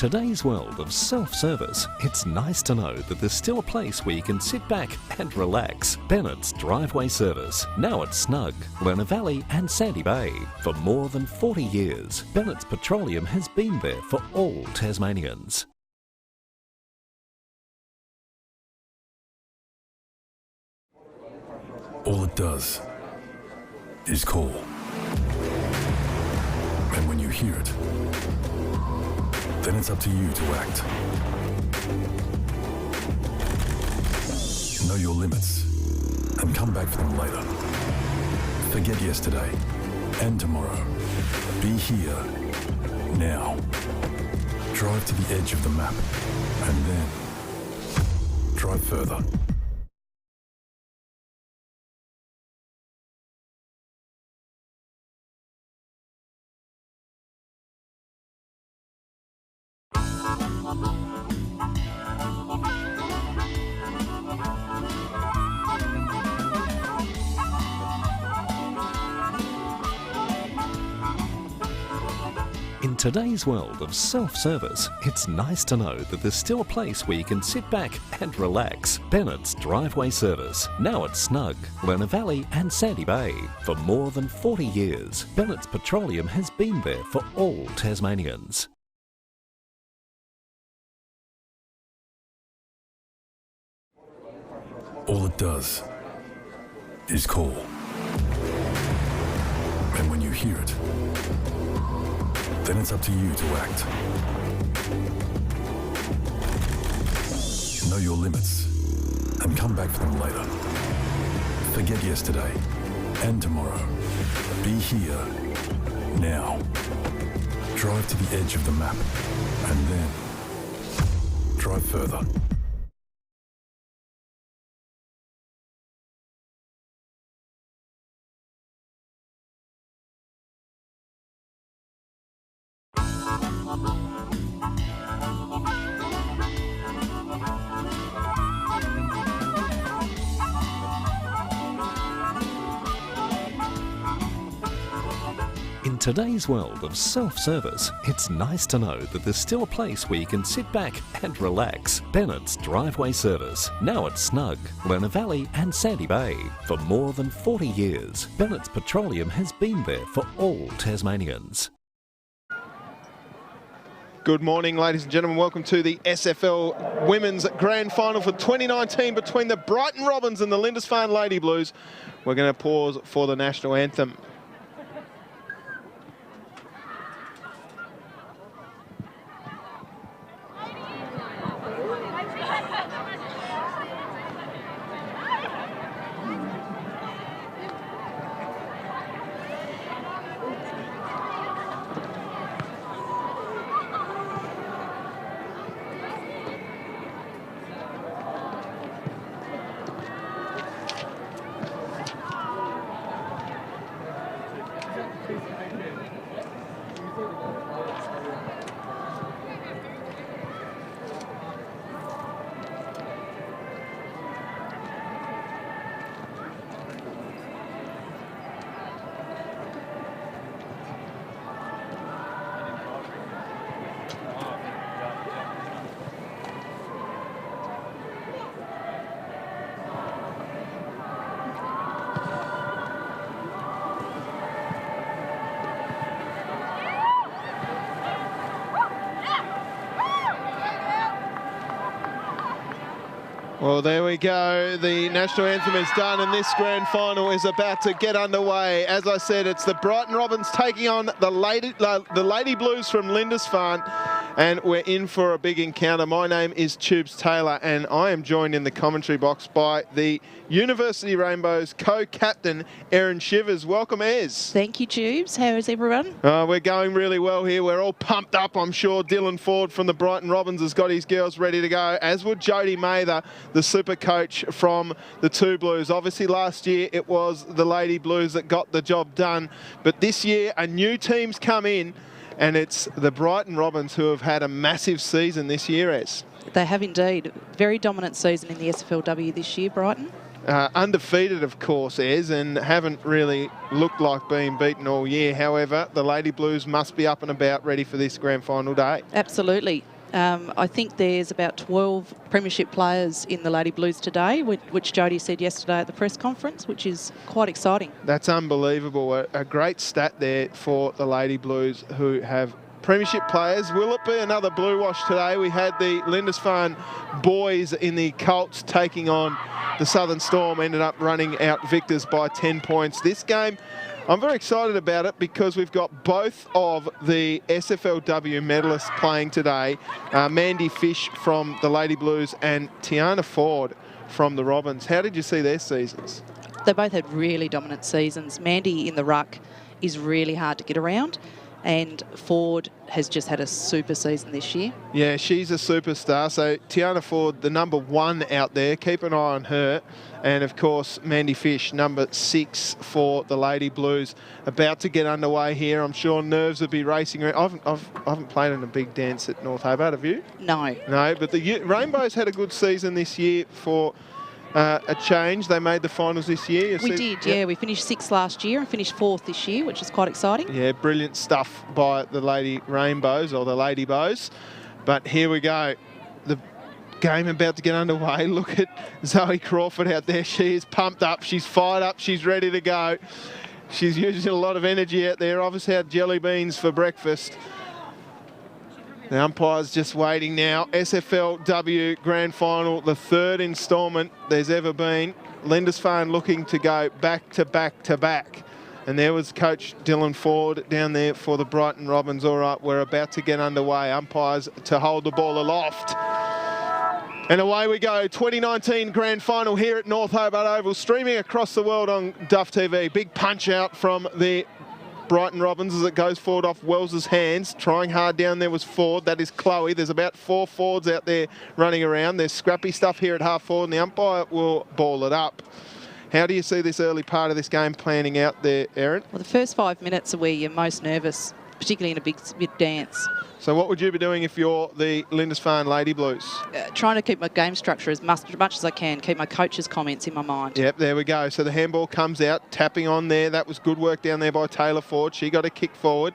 today's world of self-service, it's nice to know that there's still a place where you can sit back and relax. Bennett's Driveway Service, now at Snug, Lerner Valley and Sandy Bay. For more than 40 years, Bennett's Petroleum has been there for all Tasmanians. All it does is call. And when you hear it, then it's up to you to act. Know your limits and come back for them later. Forget yesterday and tomorrow. Be here now. Drive to the edge of the map and then drive further. In today's world of self-service, it's nice to know that there's still a place where you can sit back and relax. Bennett's Driveway Service, now at Snug, Lerner Valley and Sandy Bay. For more than 40 years, Bennett's Petroleum has been there for all Tasmanians. All it does is call. And when you hear it, then it's up to you to act. Know your limits and come back for them later. Forget yesterday and tomorrow. Be here now. Drive to the edge of the map and then drive further. In today's world of self-service, it's nice to know that there's still a place where you can sit back and relax. Bennett's Driveway Service, now at Snug, Lerner Valley and Sandy Bay. For more than 40 years, Bennett's Petroleum has been there for all Tasmanians. Good morning, ladies and gentlemen. Welcome to the SFL Women's Grand Final for 2019 between the Brighton Robins and the Lindisfarne Lady Blues. We're going to pause for the national anthem. Well, there we go. The national anthem is done and this grand final is about to get underway. As I said, it's the Brighton Robins taking on the Lady Blues from Lindisfarne, and we're in for a big encounter. My name is Tubes Taylor and I am joined in the commentary box by the University Rainbows co-captain, Erin Shivers. Welcome, Ez. Thank you, Tubes. How is everyone? We're going really well here. We're all pumped up, I'm sure. Dylan Ford from the Brighton Robins has got his girls ready to go, as would Jodie Mather, the super coach from the two Blues. Obviously, last year it was the Lady Blues that got the job done, but this year a new team's come in, and it's the Brighton Robins who have had a massive season this year, Ez. They have indeed. Very dominant season in the SFLW this year, Brighton. Undefeated, of course, and haven't really looked like being beaten all year. However, the Lady Blues must be up and about, ready for this grand final day. Absolutely. I think there's about 12 premiership players in the Lady Blues today, which Jodie said yesterday at the press conference, which is quite exciting. That's unbelievable. A great stat there for the Lady Blues, who have premiership players. Will it be another blue wash today? We had the Lindisfarne boys in the Colts taking on the Southern Storm, ended up running out victors by 10 points. This game, I'm very excited about it because we've got both of the SFLW medalists playing today. Mandy Fish from the Lady Blues and Tiana Ford from the Robins. How did you see their seasons? They both had really dominant seasons. Mandy in the ruck is really hard to get around, and Ford has just had a super season this year. Yeah, she's a superstar. So Tiana Ford, the number 1 out there. Keep an eye on her. And of course, Mandy Fish, number 6 for the Lady Blues. About to get underway here. I'm sure nerves will be racing around. I haven't played in a big dance at North Hobart, have you? No. No, but the Rainbows had a good season this year for a change. They made the finals this year. We did, yeah. We finished 6th last year and finished 4th this year, which is quite exciting. Yeah, brilliant stuff by the Lady Rainbows, or the Lady Bows. But here we go. The game about to get underway. Look at Zoe Crawford out there. She is pumped up. She's fired up. She's ready to go. She's using a lot of energy out there. Obviously had jelly beans for breakfast. The umpire's just waiting now. SFLW Grand Final, the 3rd instalment there's ever been. Lindisfarne looking to go back to back to back. And there was Coach Dylan Ford down there for the Brighton Robins. All right, we're about to get underway. Umpires to hold the ball aloft. And away we go. 2019 Grand Final here at North Hobart Oval, streaming across the world on Duff TV. Big punch out from the Brighton Robins as it goes forward off Wells's hands. Trying hard down there was Ford. That is Chloe. There's about 4 Fords out there running around. There's scrappy stuff here at half forward, and the umpire will ball it up. How do you see this early part of this game planning out there, Erin? Well, the first 5 minutes are where you're most nervous, particularly in a big dance. So what would you be doing if you're the Lindisfarne Lady Blues? Trying to keep my game structure as much as I can, keep my coach's comments in my mind. Yep, there we go. So the handball comes out, tapping on there. That was good work down there by Taylor Ford. She got a kick forward.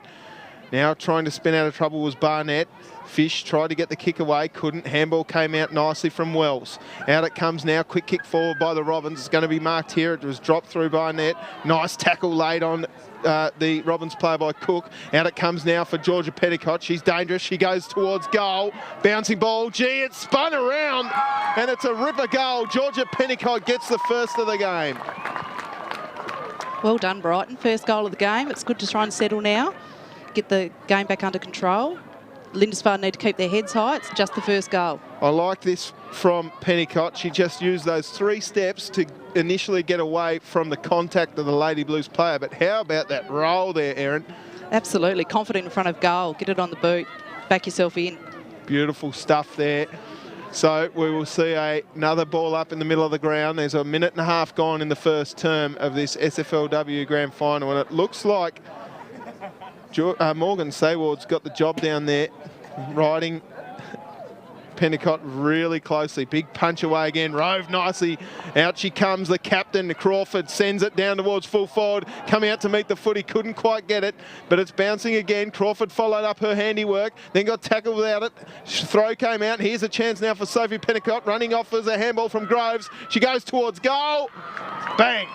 Now trying to spin out of trouble was Barnett. Fish tried to get the kick away, couldn't. Handball came out nicely from Wells. Out it comes now, quick kick forward by the Robins. It's going to be marked here. It was dropped through Barnett. Nice tackle laid on the Robins player by Cook. Out it comes now for Georgia Petticott. She's dangerous. She goes towards goal. Bouncing ball. Gee, it's spun around and it's a ripper goal. Georgia Petticott gets the first of the game. Well done, Brighton. First goal of the game. It's good to try and settle now. Get the game back under control. Lindisfarne need to keep their heads high. It's just the first goal. I like this from Petticott. She just used those 3 steps to initially get away from the contact of the Lady Blues player. But how about that roll there, Erin? Absolutely. Confident in front of goal. Get it on the boot. Back yourself in. Beautiful stuff there. So we will see another ball up in the middle of the ground. There's a minute and a half gone in the first term of this SFLW Grand Final. And it looks like Morgan Sayward's got the job down there, riding Petticott really closely. Big punch away again. Rove nicely. Out she comes, the captain. Crawford sends it down towards full forward. Coming out to meet the footy. Couldn't quite get it, but it's bouncing again. Crawford followed up her handiwork, then got tackled without it. Throw came out. Here's a chance now for Sophie Petticott. Running off as a handball from Groves. She goes towards goal. Bang.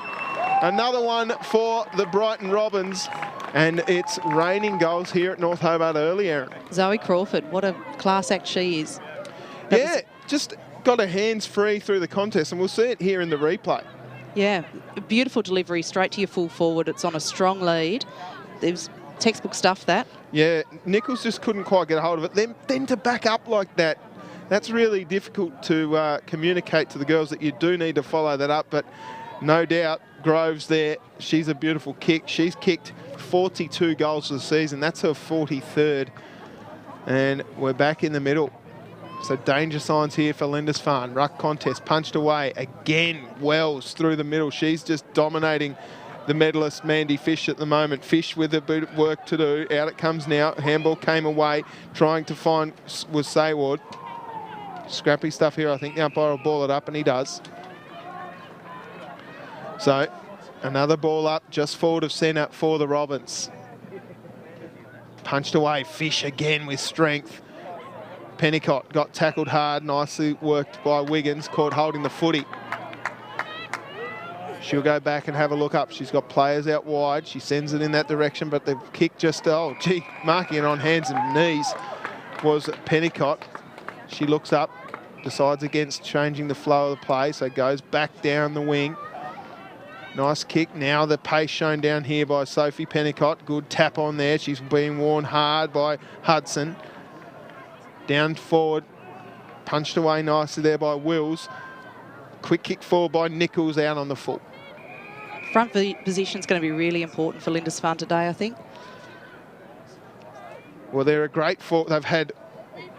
Another one for the Brighton Robins. And it's raining goals here at North Hobart earlier. Zoe Crawford, what a class act she is. Just got her hands free through the contest, and we'll see it here in the replay. Yeah, beautiful delivery straight to your full forward. It's on a strong lead. There's textbook stuff, that. Yeah, Nichols just couldn't quite get a hold of it. Then to back up like that, that's really difficult to communicate to the girls that you do need to follow that up. But no doubt, Groves there, she's a beautiful kick. She's kicked 42 goals for the season. That's her 43rd. And we're back in the middle. So danger signs here for Lindisfarne. Ruck contest punched away. Again, Wells through the middle. She's just dominating the medalist, Mandy Fish, at the moment. Fish with a bit of work to do. Out it comes now. Handball came away. Trying to find was Sayward. Scrappy stuff here. I think the umpire will ball it up, and he does. So another ball up just forward of centre for the Robins. Punched away, Fish again with strength. Pennicott got tackled hard, nicely worked by Wiggins, caught holding the footy. She'll go back and have a look up. She's got players out wide. She sends it in that direction, but the kick just, oh, gee, marking it on hands and knees was Pennicott. She looks up, decides against changing the flow of the play, so goes back down the wing. Nice kick. Now the pace shown down here by Sophie Pennicott. Good tap on there. She's being worn hard by Hudson. Down forward. Punched away nicely there by Wills. Quick kick forward by Nichols out on the full. Front position is going to be really important for Lindisfarne today, I think. Well, they're a great they've had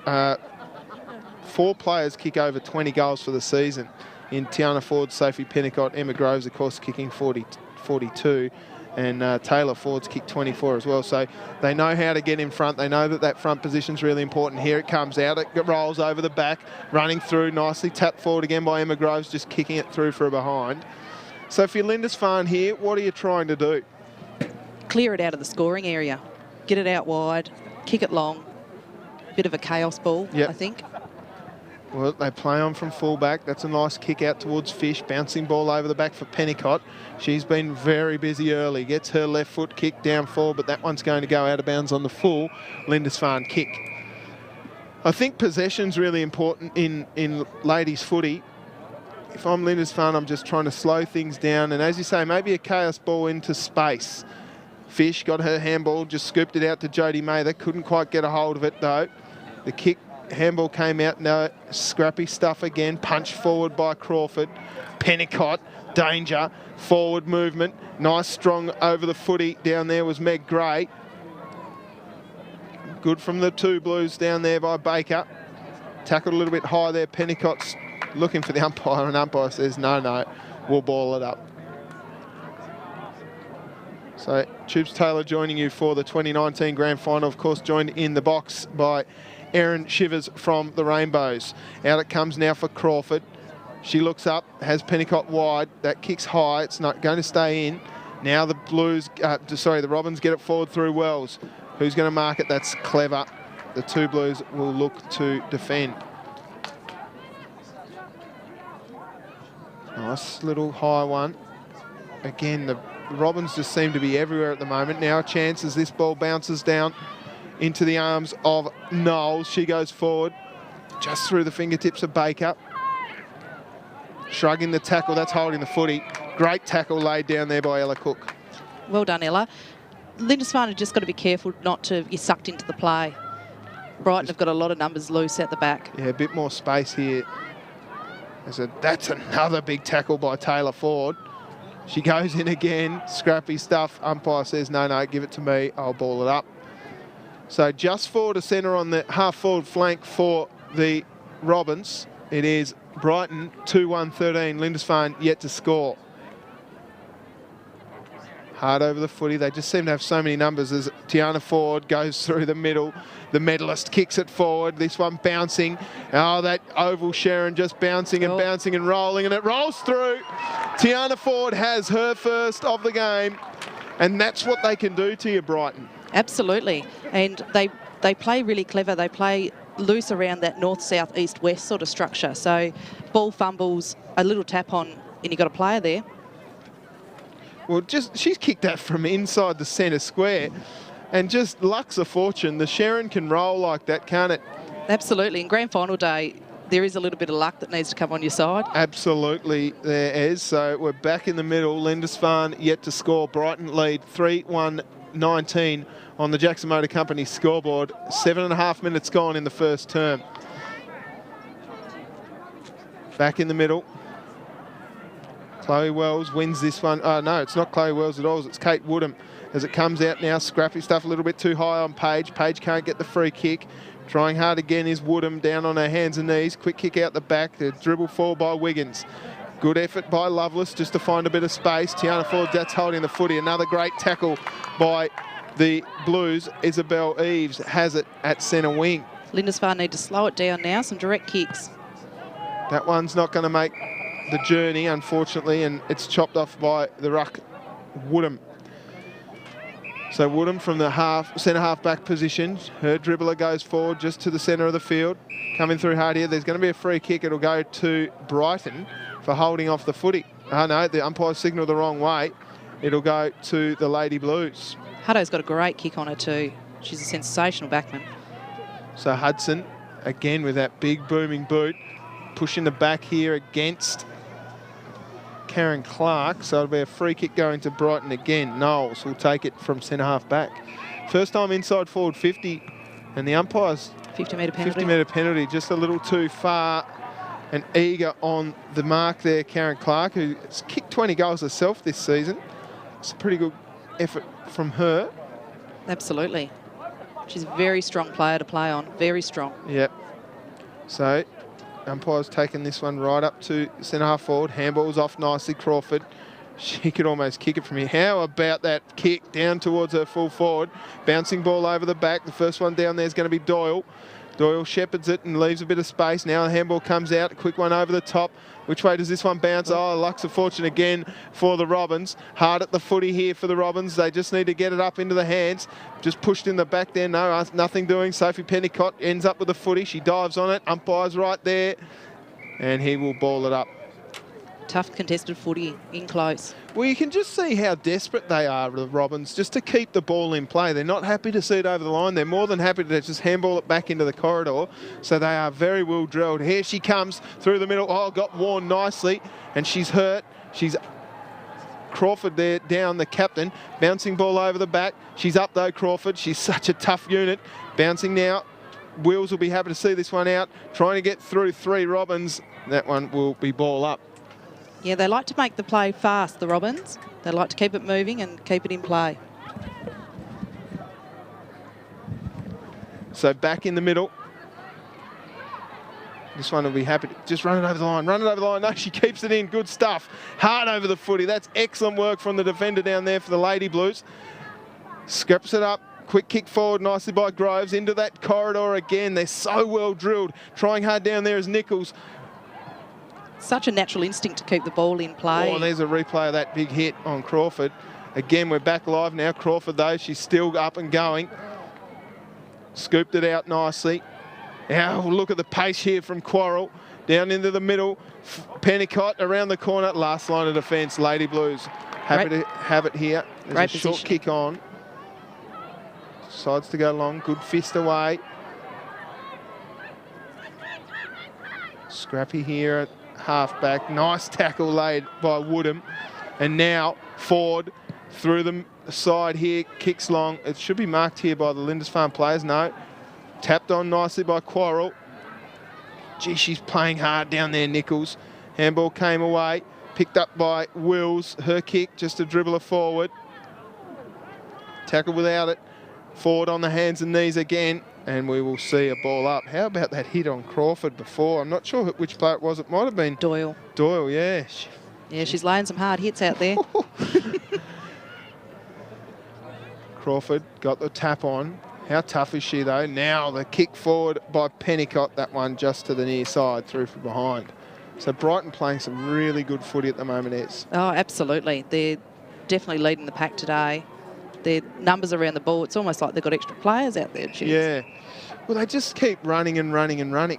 4 players kick over 20 goals for the season. In Tiana Ford, Sophie Pennicott, Emma Groves, of course, kicking 42, and Taylor Ford's kicked 24 as well. So they know how to get in front. They know that that front position's really important. Here it comes out. It rolls over the back, running through nicely. Tapped forward again by Emma Groves, just kicking it through for a behind. So if you're Lindisfarne here, what are you trying to do? Clear it out of the scoring area. Get it out wide. Kick it long. Bit of a chaos ball, I think. Well, they play on from fullback. That's a nice kick out towards Fish. Bouncing ball over the back for Pennicott. She's been very busy early. Gets her left foot kick down forward, but that one's going to go out of bounds on the full Lindisfarne kick. I think possession's really important in ladies footy. If I'm Lindisfarne, I'm just trying to slow things down. And as you say, maybe a chaos ball into space. Fish got her handball, just scooped it out to Jodie Mather. Couldn't quite get a hold of it, though. The kick. Handball came out, no, scrappy stuff again, punched forward by Crawford. Pennicott, danger, forward movement, nice strong over the footy down there was Meg Gray. Good from the 2 Blues down there by Baker. Tackled a little bit high there, Pennicott's looking for the umpire, and umpire says, no, we'll ball it up. So Tubes Taylor joining you for the 2019 Grand Final, of course joined in the box by Erin Shivers from the Rainbows. Out it comes now for Crawford. She looks up, has Pennicott wide. That kicks high. It's not going to stay in. Now the Blues, the Robins get it forward through Wells. Who's going to mark it? That's clever. The 2 Blues will look to defend. Nice little high one. Again, the Robins just seem to be everywhere at the moment. Now a chance as this ball bounces down into the arms of Knowles. She goes forward, just through the fingertips of Baker. Shrugging the tackle, that's holding the footy. Great tackle laid down there by Ella Cook. Well done, Ella. Lindisfarne have just got to be careful not to get sucked into the play. Brighton have got a lot of numbers loose at the back. Yeah, a bit more space here. That's another big tackle by Taylor Ford. She goes in again, scrappy stuff. Umpire says, no, give it to me, I'll ball it up. So just forward to centre on the half-forward flank for the Robins. It is Brighton 2-1-13. Lindisfarne yet to score. Hard over the footy. They just seem to have so many numbers as Tiana Ford goes through the middle. The medalist kicks it forward. This one bouncing. Oh, that oval Sharon just bouncing and bouncing and rolling, and it rolls through. Tiana Ford has her first of the game, and that's what they can do to you, Brighton. Absolutely. And they play really clever. They play loose around that north, south, east, west sort of structure. So ball fumbles, a little tap on, and you've got a player there. Well, she's kicked that from inside the centre square, and just luck's a fortune. The Sharon can roll like that, can't it? Absolutely. In grand final day, there is a little bit of luck that needs to come on your side. Absolutely, there is. So we're back in the middle. Lindisfarne yet to score. Brighton lead 3-1-19 on the Jackson Motor Company scoreboard. 7.5 minutes gone in the first term. Back in the middle. Chloe Wells wins this one. Oh, no, it's not Chloe Wells at all. It's Kate Woodham as it comes out now. Scrappy stuff a little bit too high on Paige. Paige can't get the free kick. Trying hard again is Woodham down on her hands and knees. Quick kick out the back. The dribble forward by Wiggins. Good effort by Lovelace just to find a bit of space. Tiana Ford, that's holding the footy. Another great tackle by the Blues. Isabel Eves has it at centre wing. Lindisfarne need to slow it down now. Some direct kicks. That one's not going to make the journey, unfortunately, and it's chopped off by the ruck, Woodham. So Woodham from the centre half back position. Her dribbler goes forward just to the centre of the field. Coming through hard here. There's going to be a free kick. It'll go to Brighton for holding off the footy. Oh no, the umpire signalled the wrong way. It'll go to the Lady Blues. Hutto's got a great kick on her too. She's a sensational backman. So Hudson, again with that big booming boot, pushing the back here against Karen Clark. So it'll be a free kick going to Brighton again. Knowles will take it from centre half back. First time inside forward 50, and the umpire's 50-metre penalty. 50-metre penalty, just a little too far and eager on the mark there, Karen Clark, who's kicked 20 goals herself this season. It's a pretty good effort from her. Absolutely. She's a very strong player to play on, very strong. Yep. So, umpire's taken this one right up to centre half forward. Handball's off nicely, Crawford. She could almost kick it from here. How about that kick down towards her full forward? Bouncing ball over the back. The first one down there is going to be Doyle. Doyle shepherds it and leaves a bit of space. Now the handball comes out. A quick one over the top. Which way does this one bounce? Oh, luck's of fortune again for the Robins. Hard at the footy here for the Robins. They just need to get it up into the hands. Just pushed in the back there. No, nothing doing. Sophie Pennicott ends up with the footy. She dives on it. Umpire's right there. And he will ball it up. Tough contested footy, in close. Well, you can just see how desperate they are, the Robins, just to keep the ball in play. They're not happy to see it over the line. They're more than happy to just handball it back into the corridor. So they are very well drilled. Here she comes through the middle. Oh, got worn nicely. And she's hurt. She's Crawford there down, the captain. Bouncing ball over the back. She's up though, Crawford. She's such a tough unit. Bouncing now. Wills will be happy to see this one out. Trying to get through three Robins. That one will be ball up. Yeah, they like to make the play fast, the Robins. They like to keep it moving and keep it in play. So back in the middle. This one will be happy to just run it over the line. Run it over the line. No, she keeps it in. Good stuff. Hard over the footy. That's excellent work from the defender down there for the Lady Blues. Scraps it up. Quick kick forward nicely by Groves. Into that corridor again. They're so well drilled. Trying hard down there is Nichols. Such a natural instinct to keep the ball in play. Oh, there's a replay of that big hit on Crawford. Again, we're back live now. Crawford, though, she's still up and going. Scooped it out nicely. Now, look at the pace here from Quarrell. Down into the middle. Pennicott around the corner. Last line of defence, Lady Blues. Happy to have it here. There's a short kick on. Sides to go long. Good fist away. Scrappy here at half-back. Nice tackle laid by Woodham. And now Ford through the side here. Kicks long. It should be marked here by the Lindisfarne players. No. Tapped on nicely by Quarrell. Gee, she's playing hard down there, Nichols. Handball came away. Picked up by Wills. Her kick just to dribble her forward. Tackle without it. Forward on the hands and knees again. And we will see a ball up. How about that hit on Crawford before? I'm not sure which player it was. It might have been Doyle. Doyle, yeah. Yeah, she's laying some hard hits out there. Crawford got the tap on. How tough is she, though? Now the kick forward by Pennicott. That one just to the near side, through from behind. So Brighton playing some really good footy at the moment, Ez. Oh, absolutely. They're definitely leading the pack today. Their numbers around the ball, it's almost like they've got extra players out there. Geez. Yeah. Well, they just keep running and running and running.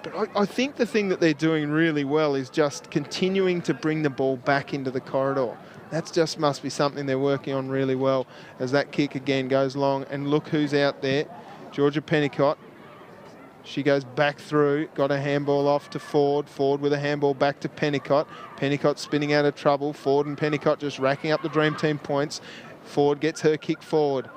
But I think the thing that they're doing really well is just continuing to bring the ball back into the corridor. That just must be something they're working on really well as that kick again goes long. And look who's out there. Georgia Pennicott. She goes back through, got a handball off to Ford. Ford with a handball back to Pennicott. Pennicott spinning out of trouble. Ford and Pennicott just racking up the Dream Team points. Ford gets her kick forward.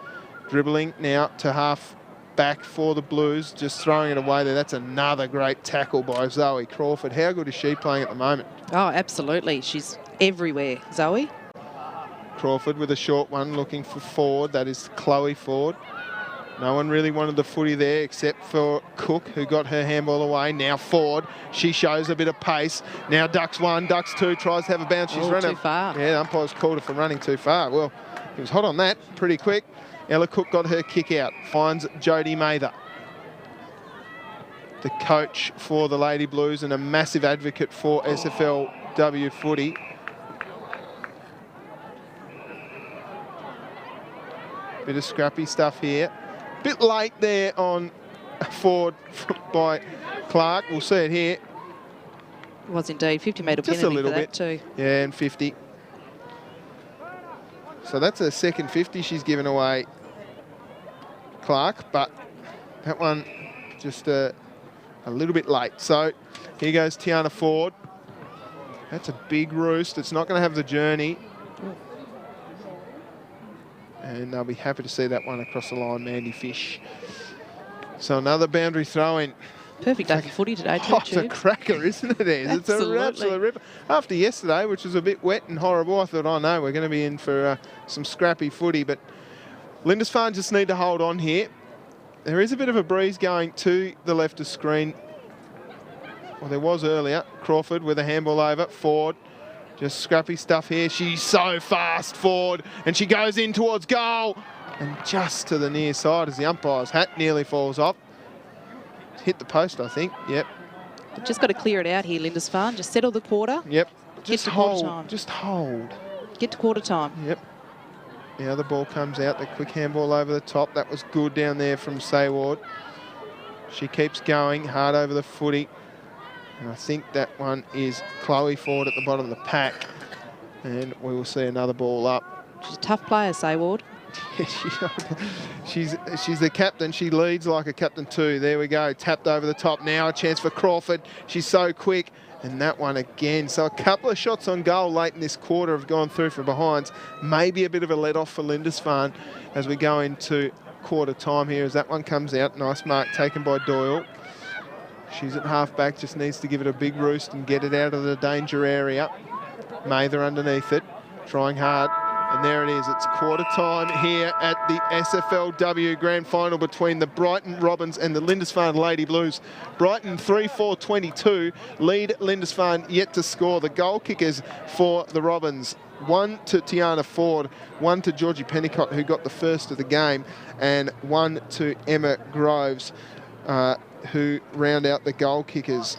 Dribbling now to half back for the Blues. Just throwing it away there. That's another great tackle by Zoe Crawford. How good is she playing at the moment? Oh, absolutely. She's everywhere, Zoe. Crawford with a short one looking for Ford. That is Chloe Ford. No one really wanted the footy there except for Cook, who got her handball away. Now Ford, she shows a bit of pace. Now ducks one, ducks two, tries to have a bounce. She's running too far. Yeah, the umpire's called her for running too far. Well, he was hot on that pretty quick. Ella Cook got her kick out. Finds Jodie Mather, the coach for the Lady Blues and a massive advocate for SFLW SFLW footy. Bit of scrappy stuff here. Bit late there on forward by Clark. We'll see it here. It was indeed 50-metre penalty Just a little for that bit. too. Yeah, and 50. So that's a second 50 she's given away, Clark, but that one just a little bit late. So here goes Tiana Ford. That's a big roost. It's not going to have the journey. And they'll be happy to see that one across the line, Mandy Fish. So another boundary throw-in. Perfect day for footy today too, Oh, it's a Tubes. cracker, isn't it, Ez? It's an absolute ripper. After yesterday, which was a bit wet and horrible, I thought, oh no, we're going to be in for some scrappy footy. But Lindisfarne just need to hold on here. There is a bit of a breeze going to the left of screen. Well, there was earlier. Crawford with a handball over. Ford. Just scrappy stuff here. She's so fast, Ford. And she goes in towards goal. And just to the near side as the umpire's hat nearly falls off. Hit the post, I think. Yep. They've just got to clear it out here, Lindisfarne. Just settle the quarter. Yep. Get Just to quarter hold. time. Just hold. Get to quarter time. Yep. Now the ball comes out. The quick handball over the top. That was good down there from Sayward. She keeps going. Hard over the footy. And I think that one is Chloe Ford at the bottom of the pack. And we will see another ball up. She's a tough player, Sayward. She's the captain. She leads like a captain too. There we go. Tapped over the top. Now a chance for Crawford. She's so quick. And that one again. So a couple of shots on goal late in this quarter have gone through from behinds. Maybe a bit of a let-off for Lindisfarne as we go into quarter time here as that one comes out. Nice mark taken by Doyle. She's at half-back. Just needs to give it a big roost and get it out of the danger area. Mather underneath it. Trying hard. And there it is. It's quarter time here at the SFLW Grand Final between the Brighton Robins and the Lindisfarne Lady Blues. Brighton 3-4-22. Lead Lindisfarne yet to score. The goal kickers for the Robins. One to Tiana Ford, one to Georgie Pennicott, who got the first of the game, and one to Emma Groves, who round out the goal kickers.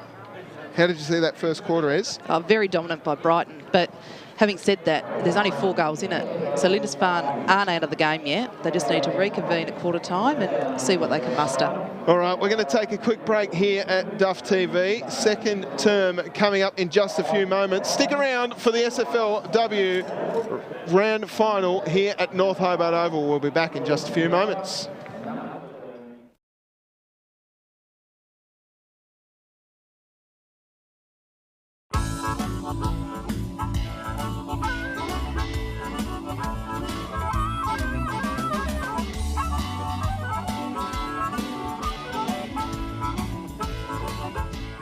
How did you see that first quarter, Ez? Very dominant by Brighton, but having said that, there's only 4 goals in it. So Lindisfarne aren't out of the game yet. They just need to reconvene at quarter time and see what they can muster. All right, we're going to take a quick break here at Duff TV. Second term coming up in just a few moments. Stick around for the SFLW Grand Final here at North Hobart Oval. We'll be back in just a few moments.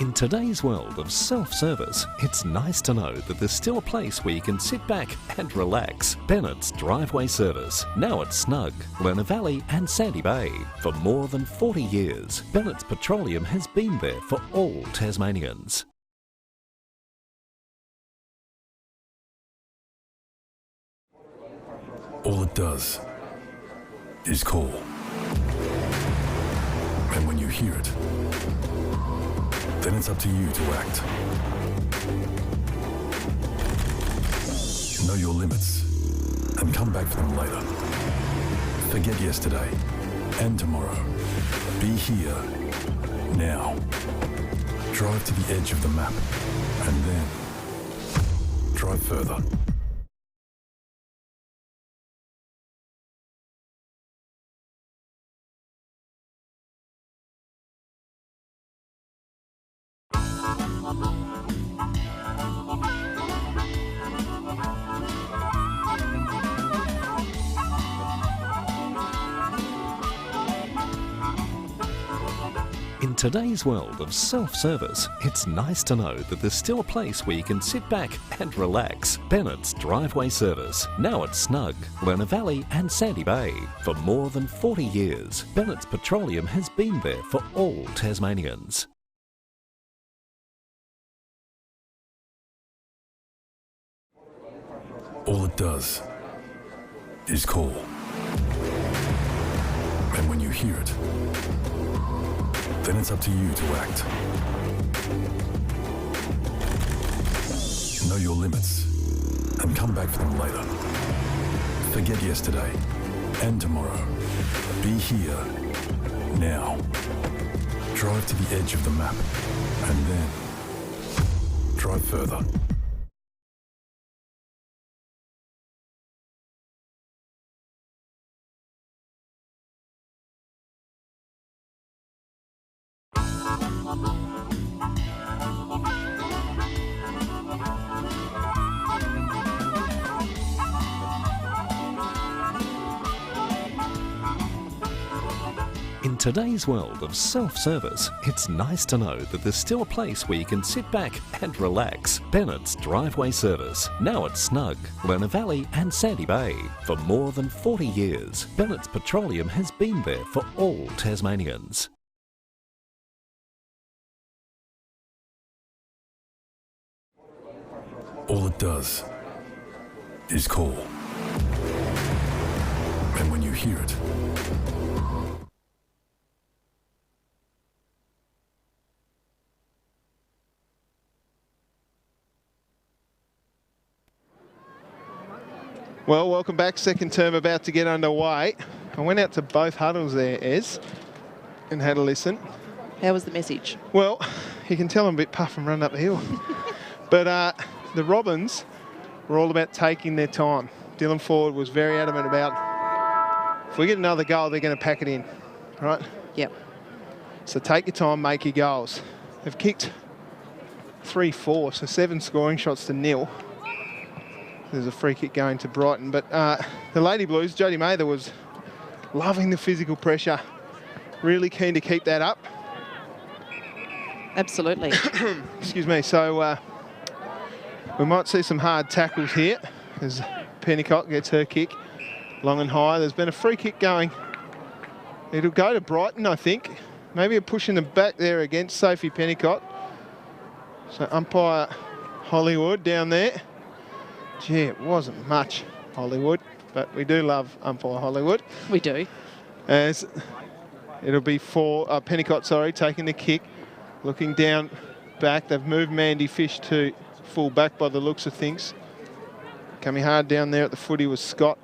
In today's world of self-service, it's nice to know that there's still a place where you can sit back and relax. Bennett's Driveway Service, now at Snug, Lerner Valley and Sandy Bay. For more than 40 years, Bennett's Petroleum has been there for all Tasmanians. All it does is call. And when you hear it, then it's up to you to act. Know your limits and come back for them later. Forget yesterday and tomorrow. Be here now. Drive to the edge of the map and then drive further. In today's world of self-service, it's nice to know that there's still a place where you can sit back and relax. Bennett's Driveway Service, now at Snug, Lerner Valley and Sandy Bay. For more than 40 years, Bennett's Petroleum has been there for all Tasmanians. All it does is call. And when you hear it, then it's up to you to act. Know your limits and come back for them later. Forget yesterday and tomorrow. Be here now. Drive to the edge of the map and then drive further. In today's world of self-service, it's nice to know that there's still a place where you can sit back and relax. Bennett's Driveway Service, now at Snug, Lerner Valley and Sandy Bay. For more than 40 years, Bennett's Petroleum has been there for all Tasmanians. All it does is call. And when you hear it, Well, welcome back. Second term about to get underway. I went out to both huddles there, Ez, and had a listen. How was the message? Well, you can tell I'm a bit puff and run up the hill. But the Robins were all about taking their time. Dylan Ford was very adamant about, if we get another goal, they're going to pack it in, right? Yep. So take your time, make your goals. They've kicked 3-4, so 7 scoring shots to 0. There's a free kick going to Brighton. But the Lady Blues, Jodie Mather was loving the physical pressure. Really keen to keep that up. Absolutely. Excuse me. So we might see some hard tackles here as Pennicott gets her kick long and high. There's been a free kick going. It'll go to Brighton, I think. Maybe a push in the back there against Sophie Pennicott. So umpire Hollywood down there. Gee, it wasn't much, Hollywood, but we do love umpire Hollywood. We do. As it'll be for Pennicott, sorry, taking the kick, looking down back. They've moved Mandy Fish to full back by the looks of things. Coming hard down there at the footy was Scott.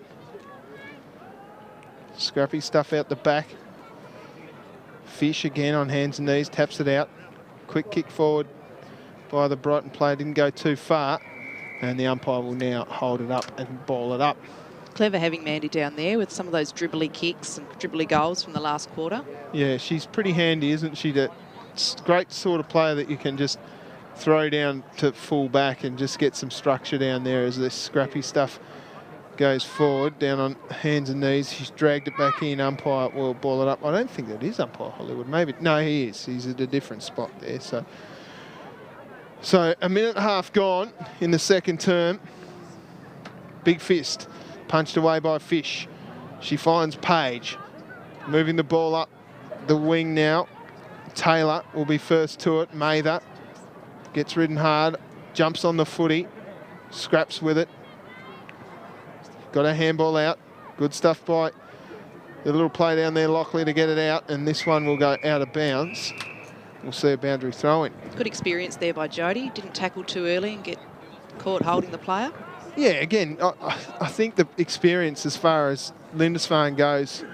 Scrappy stuff out the back. Fish again on hands and knees, taps it out. Quick kick forward by the Brighton player, didn't go too far. And the umpire will now hold it up and ball it up. Clever having Mandy down there with some of those dribbly kicks and dribbly goals from the last quarter. Yeah, she's pretty handy, isn't she? That great sort of player that you can just throw down to full back and just get some structure down there as this scrappy stuff goes forward, down on hands and knees. She's dragged it back in. Umpire will ball it up. I don't think that is umpire Hollywood. Maybe. No, he is. He's at a different spot there. So a minute and a half gone in the second term. Big fist punched away by Fish. She finds Page. Moving the ball up the wing now. Taylor will be first to it. Mather gets ridden hard. Jumps on the footy. Scraps with it. Got a handball out. Good stuff by the little play down there, Lockley, to get it out. And this one will go out of bounds. We'll see a boundary throw in. Good experience there by Jodie. Didn't tackle too early and get caught holding the player. Yeah, again, I think the experience as far as Lindisfarne goes,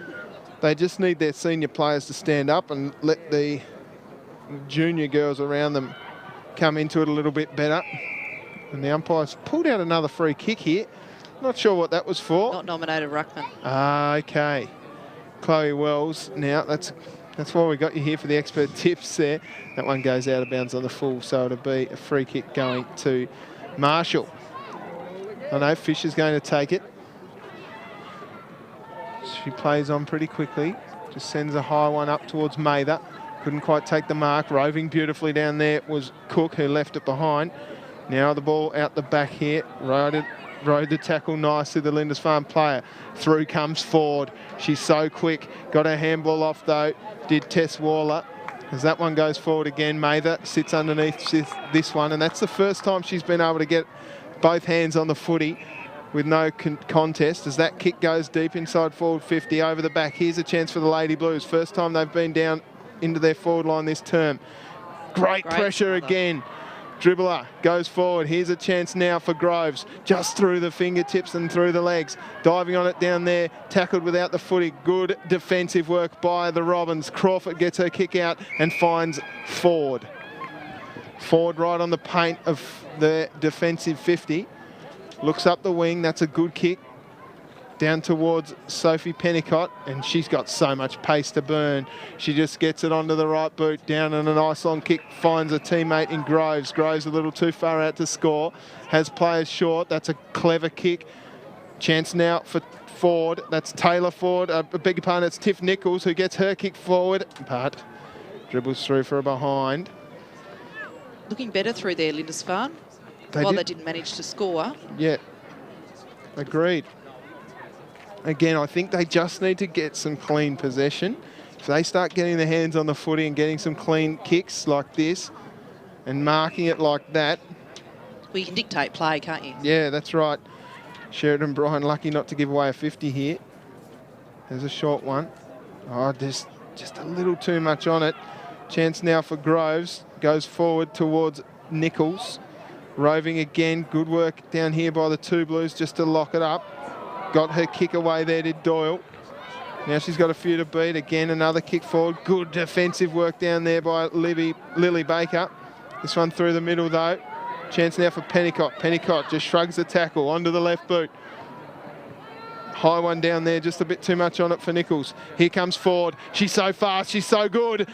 they just need their senior players to stand up and let the junior girls around them come into it a little bit better. And the umpires pulled out another free kick here. Not sure what that was for. Not nominated ruckman. Okay. Chloe Wells now. That's why we got you here for the expert tips there. That one goes out of bounds on the full, so it'll be a free kick going to Marshall. I know Fisher's going to take it. She plays on pretty quickly. Just sends a high one up towards Mather. Couldn't quite take the mark. Roving beautifully down there was Cook, who left it behind. Now the ball out the back here. Rode the tackle nicely, the Lindisfarne player. Through comes Ford. She's so quick. Got her handball off though. Did Tess Waller. As that one goes forward again, Mather sits underneath this one, and that's the first time she's been able to get both hands on the footy with no contest. As that kick goes deep inside forward 50 over the back. Here's a chance for the Lady Blues. First time they've been down into their forward line this term. Great pressure again. Dribbler goes forward. Here's a chance now for Groves. Just through the fingertips and through the legs. Diving on it down there. Tackled without the footy. Good defensive work by the Robins. Crawford gets her kick out and finds Ford. Ford right on the paint of the defensive 50. Looks up the wing. That's a good kick. Down towards Sophie Pennicott, and she's got so much pace to burn. She just gets it onto the right boot, down on a nice long kick, finds a teammate in Groves. Groves a little too far out to score, has players short. That's a clever kick. Chance now for Ford. That's Taylor Ford. I beg your pardon, it's Tiff Nichols who gets her kick forward, but dribbles through for a behind. Looking better through there, Lindisfarne. They didn't manage to score. Yeah, agreed. Again, I think they just need to get some clean possession. If they start getting their hands on the footy and getting some clean kicks like this and marking it like that. Well, you can dictate play, can't you? Yeah, that's right. Sheridan Bryan lucky not to give away a 50 here. There's a short one. Oh, there's just a little too much on it. Chance now for Groves. Goes forward towards Nichols. Roving again. Good work down here by the two Blues just to lock it up. Got her kick away there, did Doyle. Now she's got a few to beat. Again, another kick forward. Good defensive work down there by Lily Baker. This one through the middle, though. Chance now for Pennicott. Pennicott just shrugs the tackle onto the left boot. High one down there, just a bit too much on it for Nichols. Here comes Ford. She's so fast, she's so good.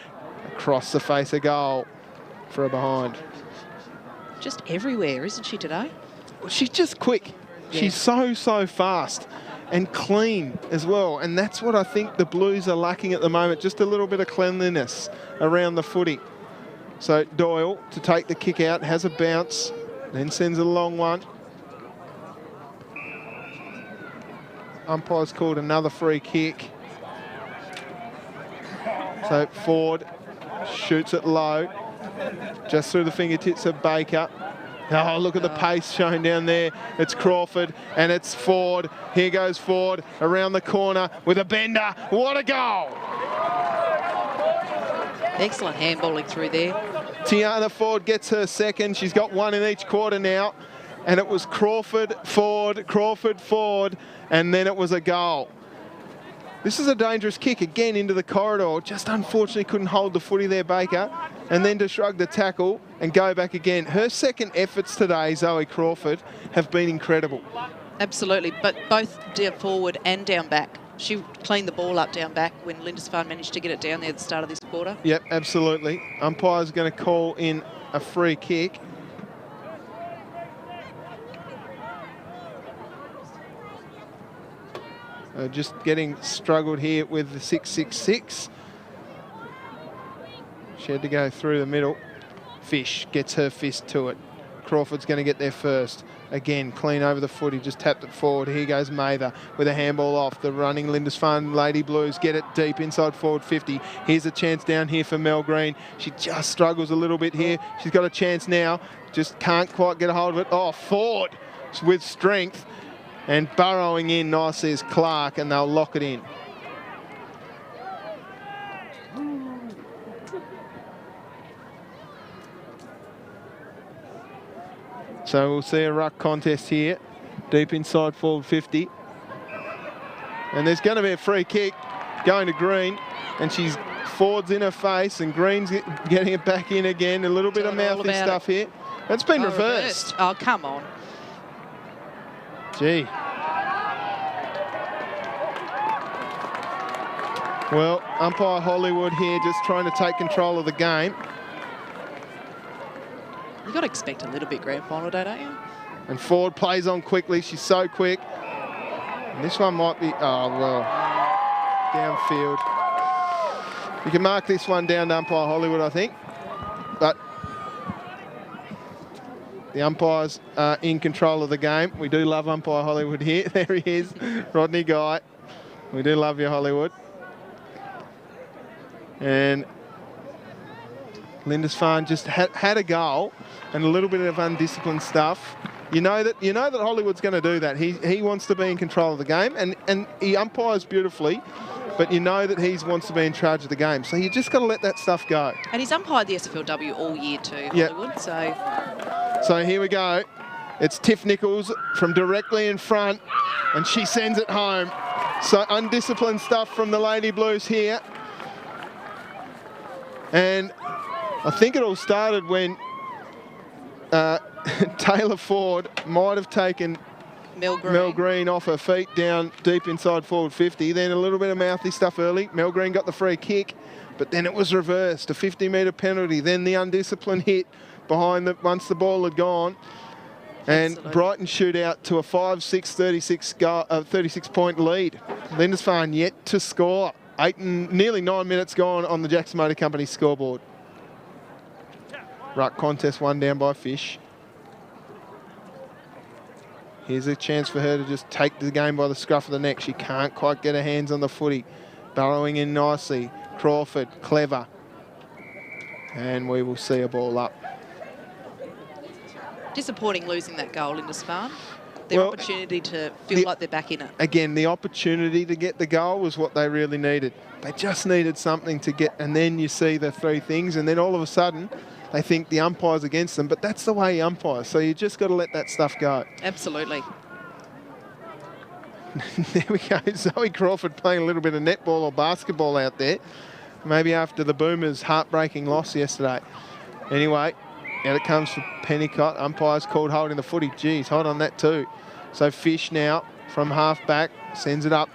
Across the face of goal for a behind. Just everywhere, isn't she, today? Well, she's just quick. Yeah. She's so fast and clean as well. And that's what I think the Blues are lacking at the moment, just a little bit of cleanliness around the footy. So Doyle to take the kick out, has a bounce, then sends a long one. Umpire's called another free kick. So Ford shoots it low, just through the fingertips of Baker. Oh, look at the pace shown down there. It's Crawford and it's Ford. Here goes Ford around the corner with a bender. What a goal! Excellent handballing through there. Tiana Ford gets her second. She's got one in each quarter now. And it was Crawford, Ford, and then it was a goal. This is a dangerous kick again into the corridor. Just unfortunately couldn't hold the footy there, Baker. And then to shrug the tackle and go back again. Her second efforts today, Zoe Crawford, have been incredible. Absolutely, but both down forward and down back. She cleaned the ball up down back when Lindisfarne managed to get it down there at the start of this quarter. Yep, absolutely. Umpire's going to call in a free kick. Just getting struggled here with the 666. She had to go through the middle. Fish gets her fist to it. Crawford's going to get there first. Again, clean over the footy, just tapped it forward. Here goes Mather with a handball off. The running Lindisfarne Lady Blues get it deep inside forward 50. Here's a chance down here for Mel Green. She just struggles a little bit here. She's got a chance now, just can't quite get a hold of it. Oh, Ford with strength and burrowing in nicely is Clark, and they'll lock it in. So we'll see a ruck contest here, deep inside forward 50. And there's going to be a free kick going to Green, and Ford's in her face, and Green's getting it back in again. A little bit of mouthy stuff here. It's been reversed. Oh, come on. Gee. Well, umpire Hollywood here just trying to take control of the game. You've got to expect a little bit grand final day, don't you? And Ford plays on quickly. She's so quick. And this one might be, oh, well, downfield. You can mark this one down to umpire Hollywood, I think. But the umpires are in control of the game. We do love umpire Hollywood here. There he is, Rodney Guy. We do love you, Hollywood. And Lindisfarne just had a goal and a little bit of undisciplined stuff. You know that Hollywood's going to do that. He wants to be in control of the game, and he umpires beautifully. but you know that he wants to be in charge of the game. So you just got to let that stuff go. And he's umpired the SFLW all year too, Yep. Hollywood. So So here we go. It's Tiff Nichols from directly in front, and she sends it home. So undisciplined stuff from the Lady Blues here. And I think it all started when Taylor Ford might have taken Mel Green off her feet down deep inside forward 50. Then a little bit of mouthy stuff early. Mel Green got the free kick, but then it was reversed. A 50-metre penalty. Then the undisciplined hit behind the once the ball had gone. And Absolutely. Brighton shoot out to a 5-6, 36-point lead. Lindisfarne yet to score. Nearly 9 minutes gone on the Jackson Motor Company scoreboard. Ruck contest, one down by Fish. Here's a chance for her to just take the game by the scruff of the neck. She can't quite get her hands on the footy. Burrowing in nicely. Crawford, clever. And we will see a ball up. disappointing losing that goal, Lindisfarne. Their opportunity to feel like they're back in it. Again, the opportunity to get the goal was what they really needed. They just needed something to get, and then you see the three things, and then all of a sudden, they think the umpire's against them, but that's the way he umpires, so you just got to let that stuff go. Absolutely. There we go, Zoe Crawford playing a little bit of netball or basketball out there, maybe after the Boomers' heartbreaking loss yesterday. Anyway, out it comes for Pennicott. Umpire's called holding the footy. Geez, hold on that too. So Fish now from half back sends it up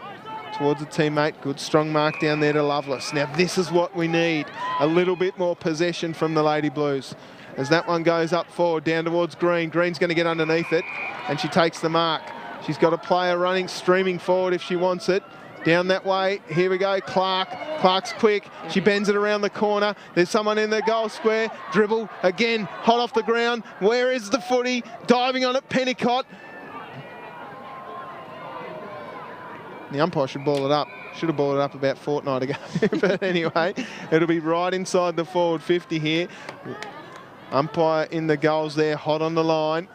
towards a teammate. Good strong mark down there to Lovelace. Now this is what we need. A little bit more possession from the Lady Blues. As that one goes up forward down towards Green. Green's going to get underneath it and she takes the mark. She's got a player running, streaming forward if she wants it. Down that way, here we go, Clark. Clark's quick, she bends it around the corner. There's someone in the goal square. Dribble, again, hot off the ground. Where is the footy? Diving on it, Pennicott. The umpire should ball it up. Should have balled it up about a fortnight ago. But anyway, it'll be right inside the forward 50 here. Umpire in the goals there, hot on the line.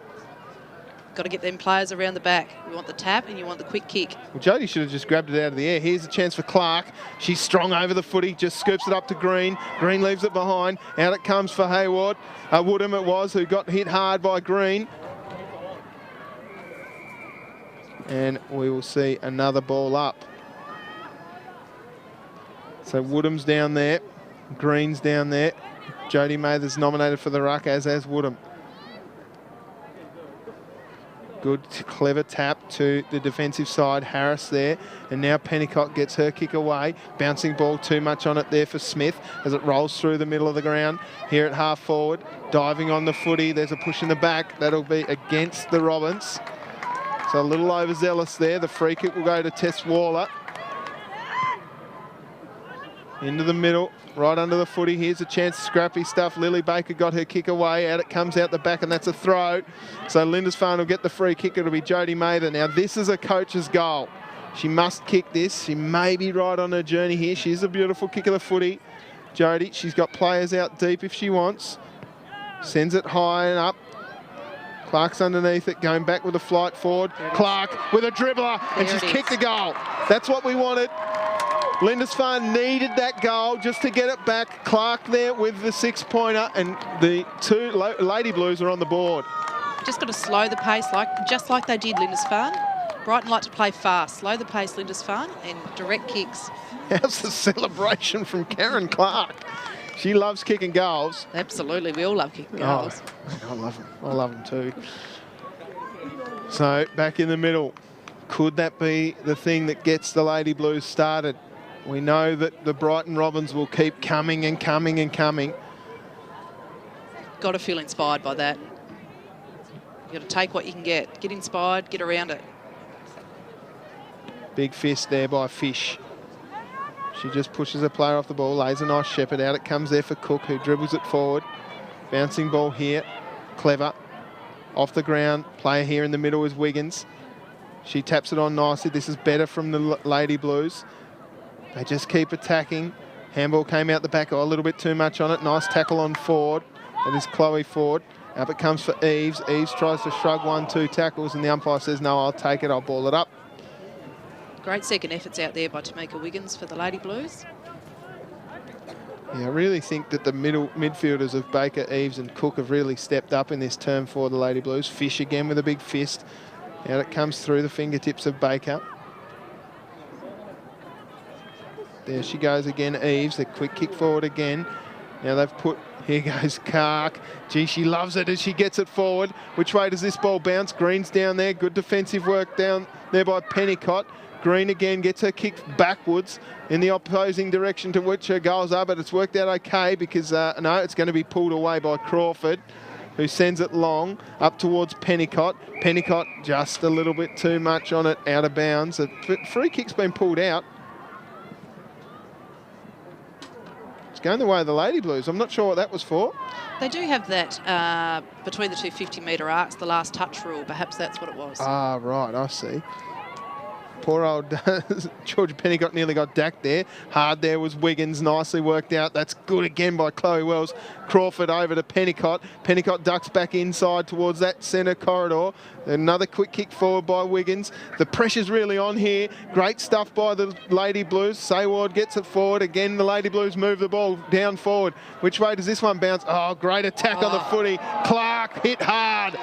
Got to get them players around the back. You want the tap and you want the quick kick. Well, Jodie should have just grabbed it out of the air. Here's a chance for Clark. She's strong over the footy, just scoops it up to Green. Green leaves it behind. Out it comes for Hayward. Woodham it was, who got hit hard by Green. And we will see another ball up. So Woodham's down there. Green's down there. Jodie Mather's nominated for the ruck, as Woodham. Good, clever tap to the defensive side. Harris there. And now Pennicott gets her kick away. Bouncing ball too much on it there for Smith as it rolls through the middle of the ground. Here at half forward. Diving on the footy. There's a push in the back. That'll be against the Robins. So a little overzealous there. The free kick will go to Tess Waller. Into the middle, right under the footy. Here's a chance, scrappy stuff. Lily Baker got her kick away. Out it comes out the back, and that's a throw. So Lindisfarne will get the free kick. It'll be Jodie Mather. Now, this is a coach's goal. She must kick this. She may be right on her journey here. She's a beautiful kick of the footy. Jodie, she's got players out deep if she wants. Sends it high and up. Clark's underneath it, going back with a flight forward. Clark with a dribbler, and she's kicked the goal. That's what we wanted. Lindisfarne needed that goal just to get it back. Clark there with the 6-pointer, and the two Lady Blues are on the board. Just got to slow the pace, just like they did Lindisfarne. Brighton like to play fast. Slow the pace, Lindisfarne, and direct kicks. How's the celebration from Karen Clark? She loves kicking goals. Absolutely, we all love kicking goals. Oh, I love them. I love them too. So back in the middle. Could that be the thing that gets the Lady Blues started? We know that the Brighton Robins will keep coming and coming and coming. Got to feel inspired by that. You got to take what you can get. Get inspired, get around it. Big fist there by Fish. She just pushes a player off the ball, lays a nice shepherd. Out it comes there for Cook, who dribbles it forward. Bouncing ball here. Clever. Off the ground. Player here in the middle is Wiggins. She taps it on nicely. This is better from the Lady Blues. They just keep attacking. Handball came out the back, a little bit too much on it. Nice tackle on Ford. That is Chloe Ford. Up it comes for Eves. Eves tries to shrug 1-2 tackles, and the umpire says, no, I'll take it, I'll ball it up. Great second efforts out there by Tamika Wiggins for the Lady Blues. Yeah, I really think that the midfielders of Baker, Eves and Cook have really stepped up in this term for the Lady Blues. Fish again with a big fist. Out it comes through the fingertips of Baker. There she goes again, Eves. The quick kick forward again. Now they've put, here goes Clark. Gee, she loves it as she gets it forward. Which way does this ball bounce? Green's down there. Good defensive work down there by Pennicott. Green again gets her kick backwards in the opposing direction to which her goals are, but it's worked out okay because, no, it's going to be pulled away by Crawford, who sends it long up towards Pennicott. Pennicott just a little bit too much on it, out of bounds. A free kick's been pulled out. It's going the way of the Lady Blues. I'm not sure what that was for. They do have that between the two 50-metre arcs, the last touch rule. Perhaps that's what it was. Ah, right, I see. Poor old Georgia Pennicott nearly got dacked there. Hard there was Wiggins, nicely worked out. That's good again by Chloe Wells. Crawford over to Pennicott. Pennicott ducks back inside towards that centre corridor. Another quick kick forward by Wiggins. The pressure's really on here. Great stuff by the Lady Blues. Sayward gets it forward. Again, the Lady Blues move the ball down forward. Which way does this one bounce? Oh, great attack on the footy. Clark hit hard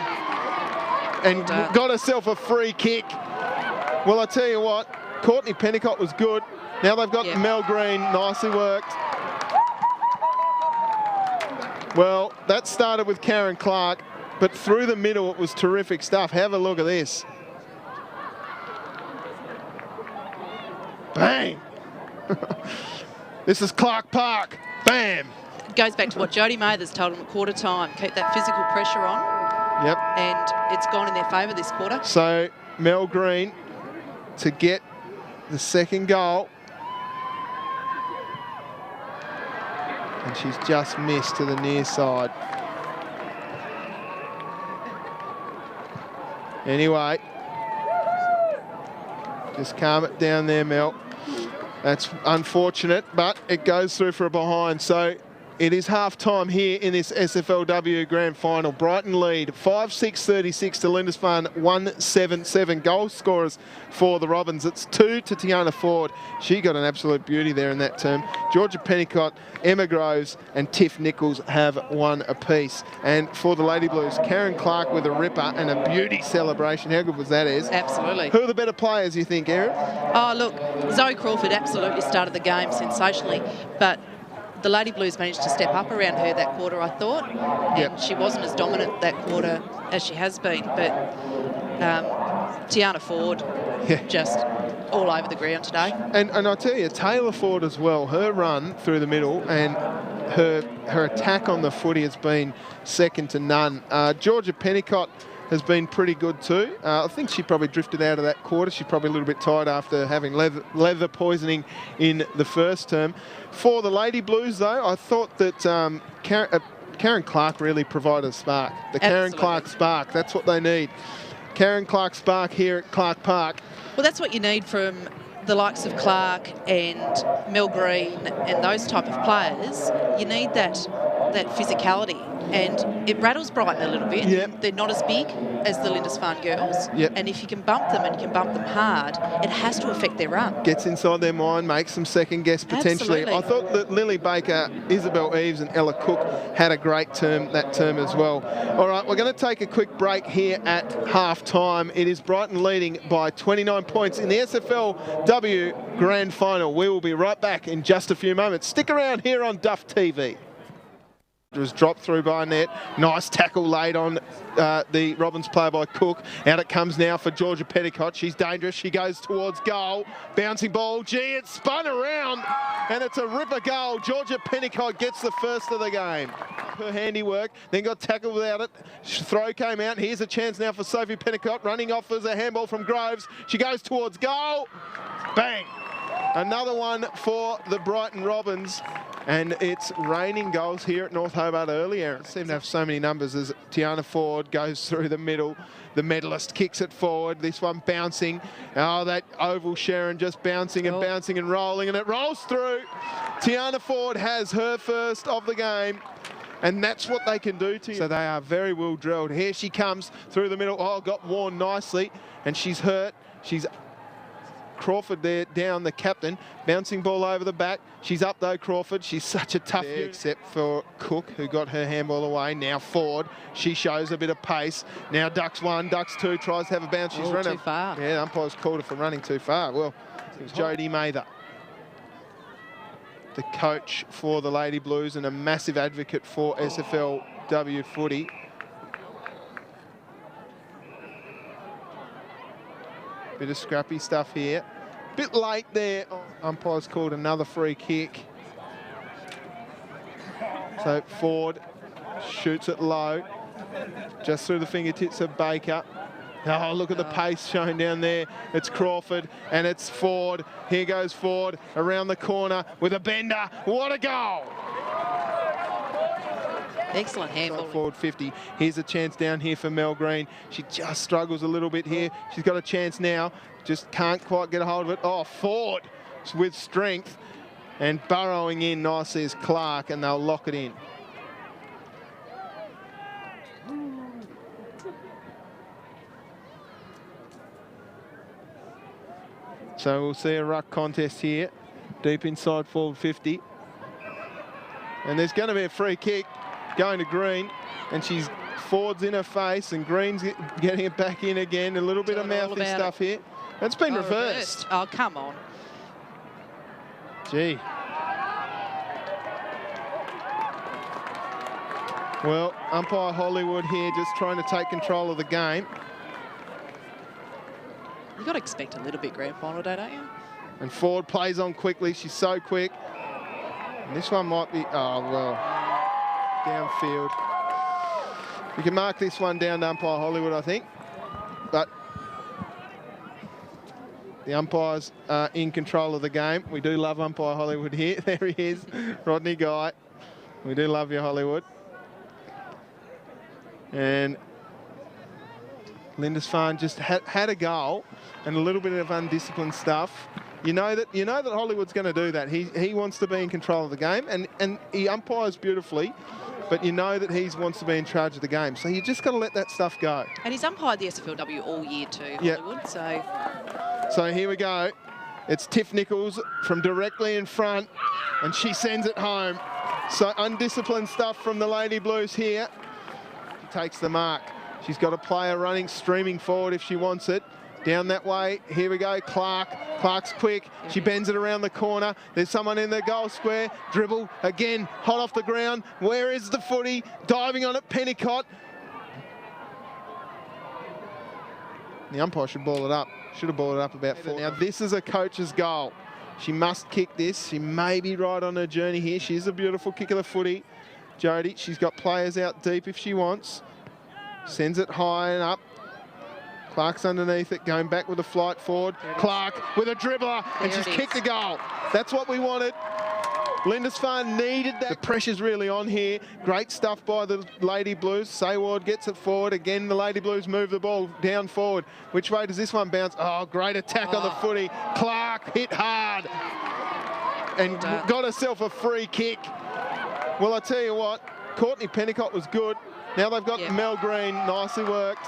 and got herself a free kick. Well, I tell you what, Courtney Pennicott was good. Now they've got Mel Green, nicely worked. Well, that started with Karen Clark, but through the middle it was terrific stuff. Have a look at this. Bang! This is Clark Park. Bam! It goes back to what Jodie Mathers told them at quarter time. Keep that physical pressure on. Yep. And it's gone in their favour this quarter. So, Mel Green to get the second goal. And she's just missed to the near side. Anyway, just calm it down there, Mel. That's unfortunate, but it goes through for a behind. So it is half-time here in this SFLW Grand Final. Brighton lead 5-6-36 to Lindisfarne 1-7-7. Goal scorers for the Robins. It's 2 to Tiana Ford. She got an absolute beauty there in that term. Georgia Pennicott, Emma Groves and Tiff Nichols have one apiece. And for the Lady Blues, Karen Clark with a ripper and a beauty celebration. How good was that, Ez? Absolutely. Who are the better players, you think, Erin? Oh, look, Zoe Crawford absolutely started the game sensationally, but the Lady Blues managed to step up around her that quarter, I thought. And she wasn't as dominant that quarter as she has been. But Tiana Ford, just all over the ground today. And I tell you, Taylor Ford as well, her run through the middle and her attack on the footy has been second to none. Georgia Pennicott has been pretty good too. I think she probably drifted out of that quarter. She's probably a little bit tired after having leather poisoning in the first term. For the Lady Blues, though, I thought that Karen Clark really provided a spark. The Karen Clark spark, that's what they need. Karen Clark spark here at Clark Park. Well, that's what you need from the likes of Clark and Mel Green and those type of players. You need that physicality. And it rattles Brighton a little bit. Yep. They're not as big as the Lindisfarne girls. Yep. And if you can bump them and you can bump them hard, it has to affect their run. Gets inside their mind, makes them second guess potentially. Absolutely. I thought that Lily Baker, Isabel Eves and Ella Cook had a great term that term as well. All right, we're going to take a quick break here at half-time. It is Brighton leading by 29 points in the SFLW Grand Final. We will be right back in just a few moments. Stick around here on Duff TV. It was dropped through by net. Nice tackle laid on the Robins player by Cook. Out it comes now for Georgia Pennicott. She's dangerous. She goes towards goal. Bouncing ball. Gee, it's spun around. And it's a ripper goal. Georgia Pennicott gets the first of the game. Her handiwork. Then got tackled without it. Throw came out. Here's a chance now for Sophie Pennicott. Running off as a handball from Groves. She goes towards goal. Bang. Another one for the Brighton Robins. And it's raining goals here at North Hobart earlier. It seemed to have so many numbers as Tiana Ford goes through the middle. The medalist kicks it forward. This one bouncing. Oh, that oval Sharon just bouncing and bouncing and rolling. And it rolls through. Tiana Ford has her first of the game. And that's what they can do to you. So they are very well drilled. Here she comes through the middle. Oh, got worn nicely. And she's hurt. She's Crawford there down, the captain. Bouncing ball over the back. She's up though, Crawford. She's such a tough unit. Except for Cook, who got her handball away. Now Ford. She shows a bit of pace. Now Ducks 1, Ducks 2, tries to have a bounce. She's running too far. Yeah, the umpire's called her for running too far. Well, it was Jodie Mather, the coach for the Lady Blues and a massive advocate for SFLW footy. Bit of scrappy stuff here. Bit late there. Umpire's called another free kick. So Ford shoots it low, just through the fingertips of Baker. Oh, look at the pace shown down there. It's Crawford and it's Ford. Here goes Ford around the corner with a bender. What a goal! Excellent handball. Forward 50. Here's a chance down here for Mel Green. She just struggles a little bit here. She's got a chance now. Just can't quite get a hold of it. Oh, Ford with strength and burrowing in nicely is Clark, and they'll lock it in. So we'll see a ruck contest here, deep inside forward 50. And there's going to be a free kick going to Green, and Ford's in her face, and Green's getting it back in again. A little bit of mouthy stuff here. That's been reversed. Oh, come on. Gee. Well, umpire Hollywood here just trying to take control of the game. You've got to expect a little bit grand final day, don't you? And Ford plays on quickly. She's so quick. And this one might be, oh, well, downfield. You can mark this one down to umpire Hollywood, I think. But the umpires are in control of the game. We do love umpire Hollywood here. There he is, Rodney Guy. We do love you, Hollywood. And Lindisfarne just had a goal and a little bit of undisciplined stuff. You know that Hollywood's going to do that. He wants to be in control of the game, and he umpires beautifully, but you know that he wants to be in charge of the game. So you just got to let that stuff go. And he's umpired the SFLW all year too, Hollywood. So here we go. It's Tiff Nichols from directly in front, and she sends it home. So undisciplined stuff from the Lady Blues here. She takes the mark. She's got a player running, streaming forward if she wants it. Down that way, here we go, Clark. Clark's quick, she bends it around the corner. There's someone in the goal square, dribble, again, hot off the ground. Where is the footy? Diving on it, Pennicott. The umpire should ball it up. Should have balled it up about 4. Now this is a coach's goal. She must kick this. She may be right on her journey here. She's a beautiful kick of the footy. Jodie, she's got players out deep if she wants. Sends it high and up. Clark's underneath it, going back with a flight forward. Clark with a dribbler, and she's kicked the goal. That's what we wanted. Lindisfarne needed that. The pressure's really on here. Great stuff by the Lady Blues. Sayward gets it forward. Again, the Lady Blues move the ball down forward. Which way does this one bounce? Oh, great attack on the footy. Clark hit hard and got herself a free kick. Well, I tell you what, Courtney Pennicott was good. Now they've got Mel Green, nicely worked.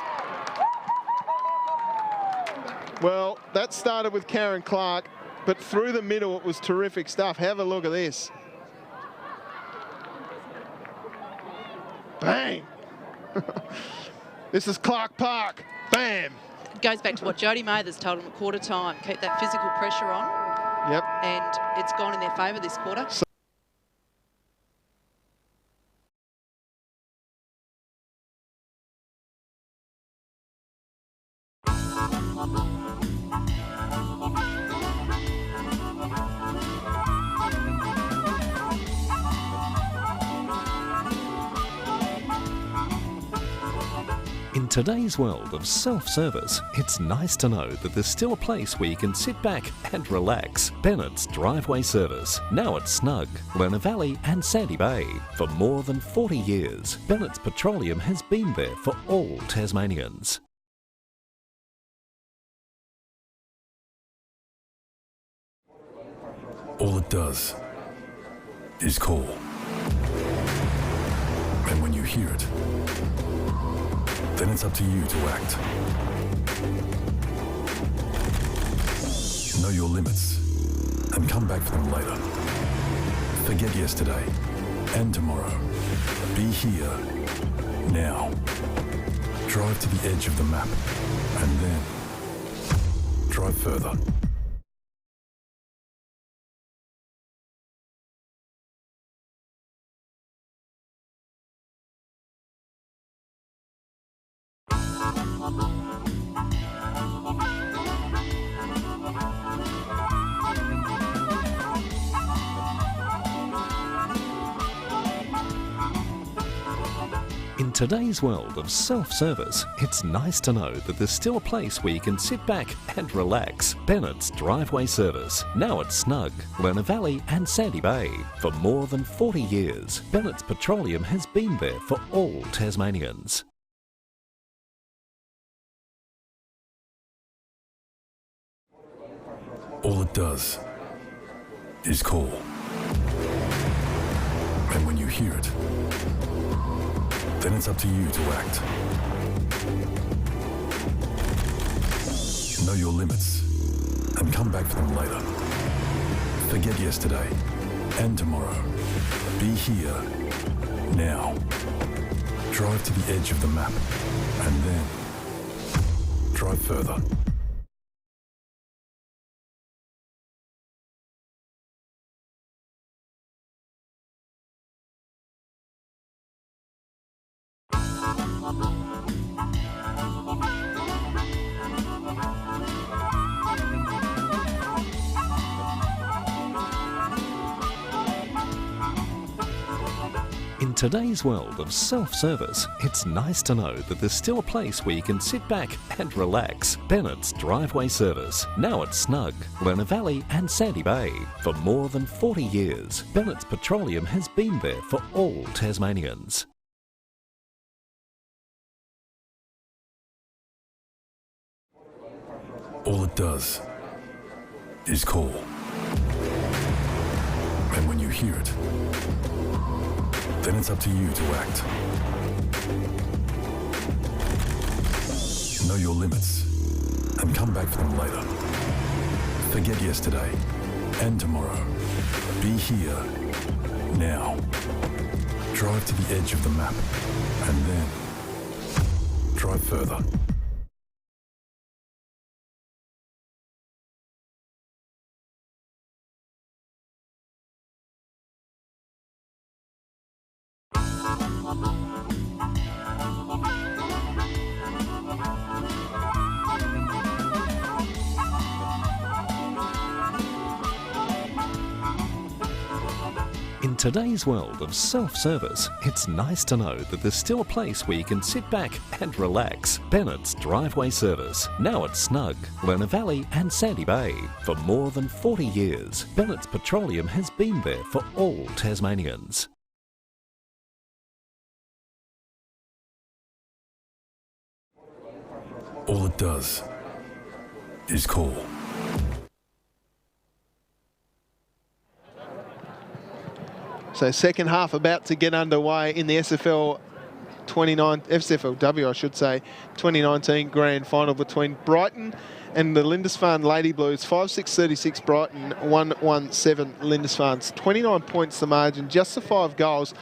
Well, that started with Karen Clark, but through the middle, it was terrific stuff. Have a look at this. Bang! This is Clark Park. Bam! It goes back to what Jodie Mather's told them at quarter time. Keep that physical pressure on. Yep. And it's gone in their favour this quarter. In today's world of self-service, it's nice to know that there's still a place where you can sit back and relax. Bennett's Driveway Service, now at Snug, Lerner Valley and Sandy Bay. For more than 40 years, Bennett's Petroleum has been there for all Tasmanians. All it does is call. And when you hear it, then it's up to you to act. Know your limits and come back for them later. Forget yesterday and tomorrow. Be here now. Drive to the edge of the map and then drive further. In today's world of self-service, it's nice to know that there's still a place where you can sit back and relax. Bennett's Driveway Service, now at Snug, Lerner Valley and Sandy Bay. For more than 40 years, Bennett's Petroleum has been there for all Tasmanians. All it does is call. And when you hear it, then it's up to you to act. Know your limits and come back for them later. Forget yesterday and tomorrow. Be here now. Drive to the edge of the map and then drive further. In today's world of self-service, it's nice to know that there's still a place where you can sit back and relax. Bennett's Driveway Service, now at Snug, Lerner Valley and Sandy Bay. For more than 40 years, Bennett's Petroleum has been there for all Tasmanians. All it does is call. And when you hear it, then it's up to you to act. Know your limits and come back for them later. Forget yesterday and tomorrow. Be here now. Drive to the edge of the map and then drive further. In today's world of self-service, it's nice to know that there's still a place where you can sit back and relax. Bennett's Driveway Service, now at Snug, Lerner Valley and Sandy Bay. For more than 40 years, Bennett's Petroleum has been there for all Tasmanians. All it does is call. So second half about to get underway in the SFLW, I should say, 2019 grand final between Brighton and the Lindisfarne Lady Blues. 5-6-36 Brighton, 1-1-7 Lindisfarne's. 29 points the margin, just the 5 goals.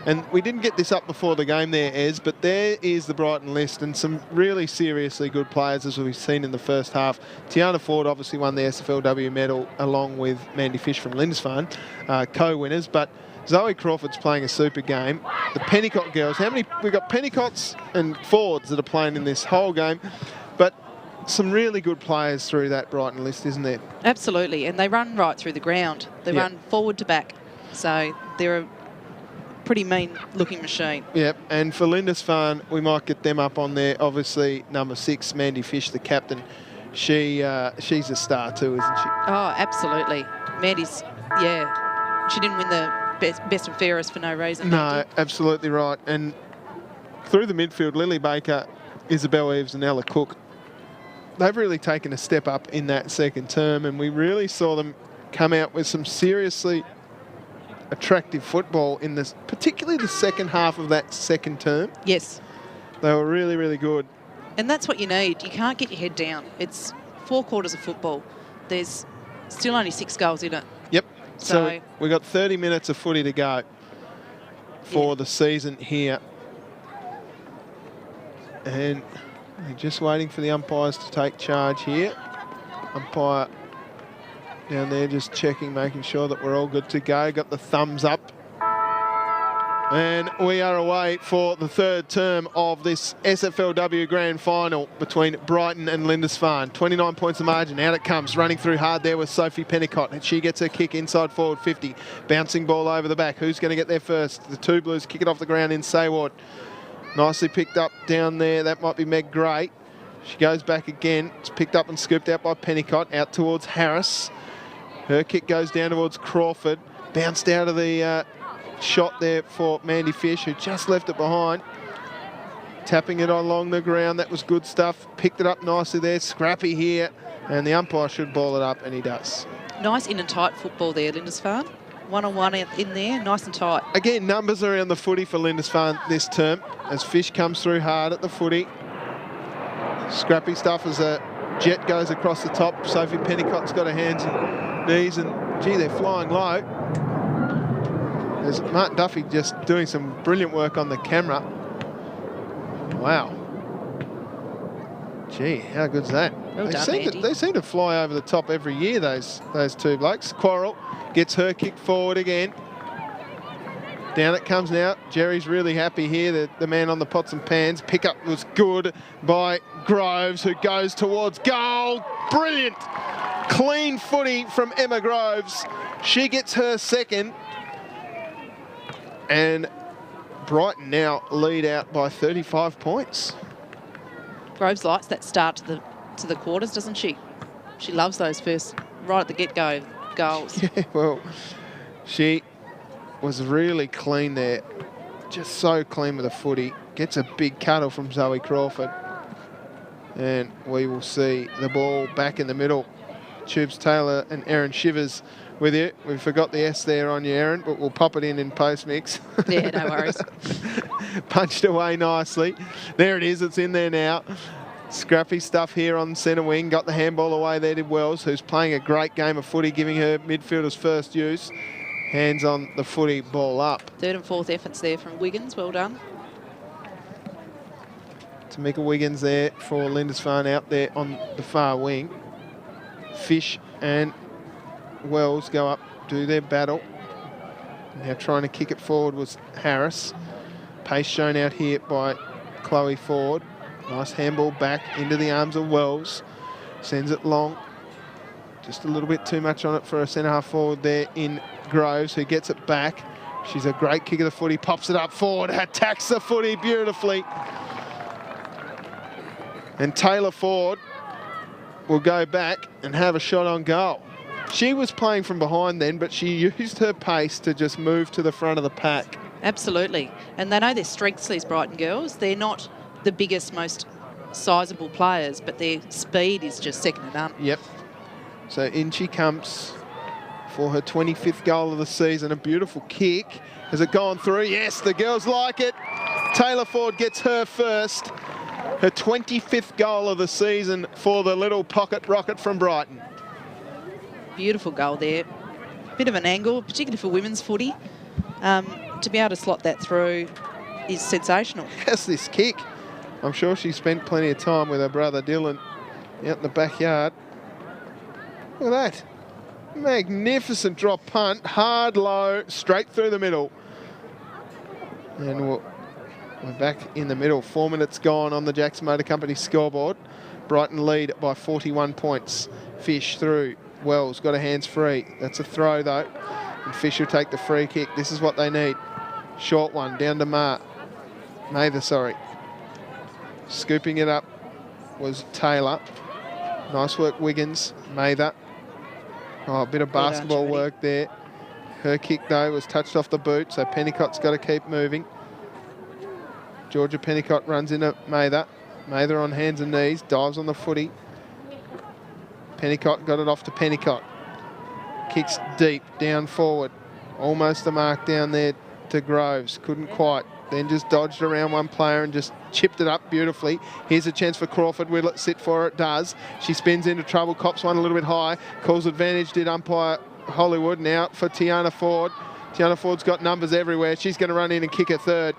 And we didn't get this up before the game there, Ez, but there is the Brighton list and some really seriously good players as we've seen in the first half. Tiana Ford obviously won the SFLW medal along with Mandy Fish from Lindisfarne, co-winners, but Zoe Crawford's playing a super game. The Pennicott girls, we've got Pennicotts and Fords that are playing in this whole game, but some really good players through that Brighton list, isn't there? Absolutely, and they run right through the ground. They run forward to back, so they're a pretty mean-looking machine. Yep, and for Lindisfarne, we might get them up on there. Obviously, number 6, Mandy Fish, the captain. She's a star too, isn't she? Oh, absolutely. Mandy's, she didn't win the best and fairest for no reason. No, absolutely right. And through the midfield, Lily Baker, Isabel Eves and Ella Cook, they've really taken a step up in that second term, and we really saw them come out with some seriously attractive football in this, particularly the second half of that second term. Yes. They were really, really good. And that's what you need. You can't get your head down. It's 4 quarters of football. There's Still only 6 goals in it. Yep. So So- we've got 30 minutes of footy to go for the season here. And we're just waiting for the umpires to take charge here. Umpire down there just checking, making sure that we're all good to go. Got the thumbs up. And we are away for the third term of this SFLW Grand Final between Brighton and Lindisfarne. 29 points of margin. Out it comes. Running through hard there with Sophie Pennicott. And she gets her kick inside forward 50. Bouncing ball over the back. Who's going to get there first? The two Blues kick it off the ground in Sayward. Nicely picked up down there. That might be Meg Gray. She goes back again. It's picked up and scooped out by Pennicott. Out towards Harris. Her kick goes down towards Crawford. Bounced out of the shot there for Mandy Fish, who just left it behind. Tapping it along the ground. That was good stuff. Picked it up nicely there. Scrappy here. And the umpire should ball it up, and he does. Nice in and tight football there, Lindisfarne. 1-on-1 in there, nice and tight. Again, numbers around the footy for Lindisfarne this term as Fish comes through hard at the footy. Scrappy stuff as a jet goes across the top. Sophie Pennicott's got her hands and knees, and gee, they're flying low. There's Martin Duffy just doing some brilliant work on the camera. Wow. Gee, how good's that? Well done, Andy. They seem to fly over the top every year, those two blokes. Quarrel gets her kick forward again. Down it comes now. Jerry's really happy here, the man on the pots and pans. Pickup was good by Groves, who goes towards goal. Brilliant. Clean footy from Emma Groves. She gets her second. And Brighton now lead out by 35 points. Groves likes that start to the quarters, doesn't she? She loves those first, right at the get-go, goals. Yeah, well, she was really clean there. Just so clean with the footy. Gets a big cuddle from Zoe Crawford. And we will see the ball back in the middle. Tubes Taylor and Erin Shivers with you. We forgot the S there on you, Erin, but we'll pop it in post-mix. Yeah, no worries. Punched away nicely. There it is. It's in there now. Scrappy stuff here on centre wing. Got the handball away there to Wells, who's playing a great game of footy, giving her midfielders first use. Hands on the footy, ball up. Third and fourth efforts there from Wiggins. Well done. Tamika Wiggins there for Lindisfarne out there on the far wing. Fish and Wells go up, do their battle. Now trying to kick it forward was Harris. Pace shown out here by Chloe Ford. Nice handball back into the arms of Wells. Sends it long. Just a little bit too much on it for a centre-half forward there in Groves, who gets it back. She's a great kick of the footy, pops it up forward, attacks the footy beautifully. And Taylor Ford will go back and have a shot on goal. She was playing from behind then, but she used her pace to just move to the front of the pack. Absolutely. And they know their strengths, these Brighton girls. They're not the biggest, most sizable players, but their speed is just second to none. Yep. So in she comes for her 25th goal of the season. A beautiful kick. Has it gone through? Yes, the girls like it. Taylor Ford gets her first. Her 25th goal of the season for the little pocket rocket from Brighton. Beautiful goal there. Bit of an angle, particularly for women's footy. To be able to slot that through is sensational. How's this kick? I'm sure she spent plenty of time with her brother Dylan out in the backyard. Look at that. Magnificent drop punt. Hard low, straight through the middle. And we're back in the middle. 4 minutes gone on the Jackson Motor Company scoreboard. Brighton lead by 41 points. Fish through. Wells got her hands free. That's a throw though. And Fish will take the free kick. This is what they need. Short one down to Mather, sorry. Scooping it up was Taylor. Nice work, Wiggins. Mather. Oh, a bit of basketball work there. Her kick though was touched off the boot, so Pennicott's got to keep moving. Georgia Pennicott runs into Mather. Mather on hands and knees, dives on the footy. Pennicott got it off to Pennicott. Kicks deep, down forward. Almost the mark down there to Groves. Couldn't quite. then just dodged around one player and just chipped it up beautifully. Here's a chance for Crawford. Will it sit for her? It does. She spins into trouble, cops one a little bit high, calls advantage, did umpire Hollywood. Now for Tiana Ford. Tiana Ford's got numbers everywhere. She's going to run in and kick a third.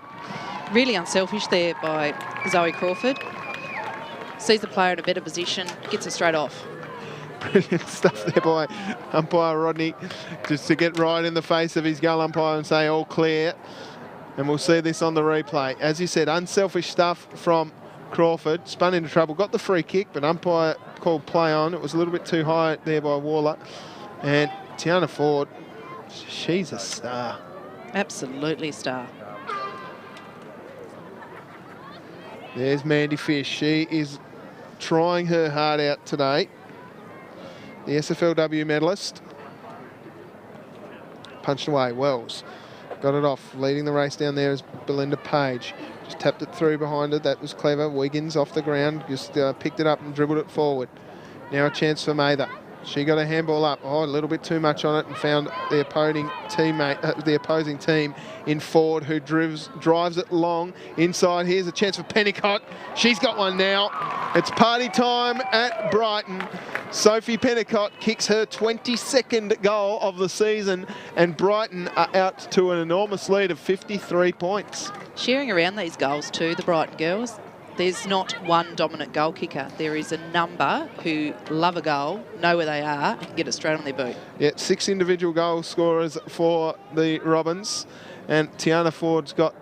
Really unselfish there by Zoe Crawford. Sees the player in a better position, gets her straight off. Brilliant stuff there by umpire Rodney, just to get right in the face of his goal umpire and say all clear. And we'll see this on the replay. As you said, unselfish stuff from Crawford. Spun into trouble, got the free kick, but umpire called play on. It was a little bit too high there by Waller. And Tiana Ford, she's a star. Absolutely a star. There's Mandy Fish. She is trying her heart out today. The SFLW medalist. Punched away. Wells got it off. Leading the race down there is Belinda Page. Just tapped it through behind her. That was clever. Wiggins off the ground. Just picked it up and dribbled it forward. Now a chance for Mather. She got a handball up. Oh, a little bit too much on it and found the opposing team in Ford, who drives it long inside. Here's a chance for Pennicott. She's got one now. It's party time at Brighton. Sophie Pennicott kicks her 22nd goal of the season, and Brighton are out to an enormous lead of 53 points. Sharing around these goals too, the Brighton girls. There's not one dominant goal kicker. There is a number who love a goal, know where they are, and can get it straight on their boot. Yeah, 6 individual goal scorers for the Robins, and Tiana Ford's got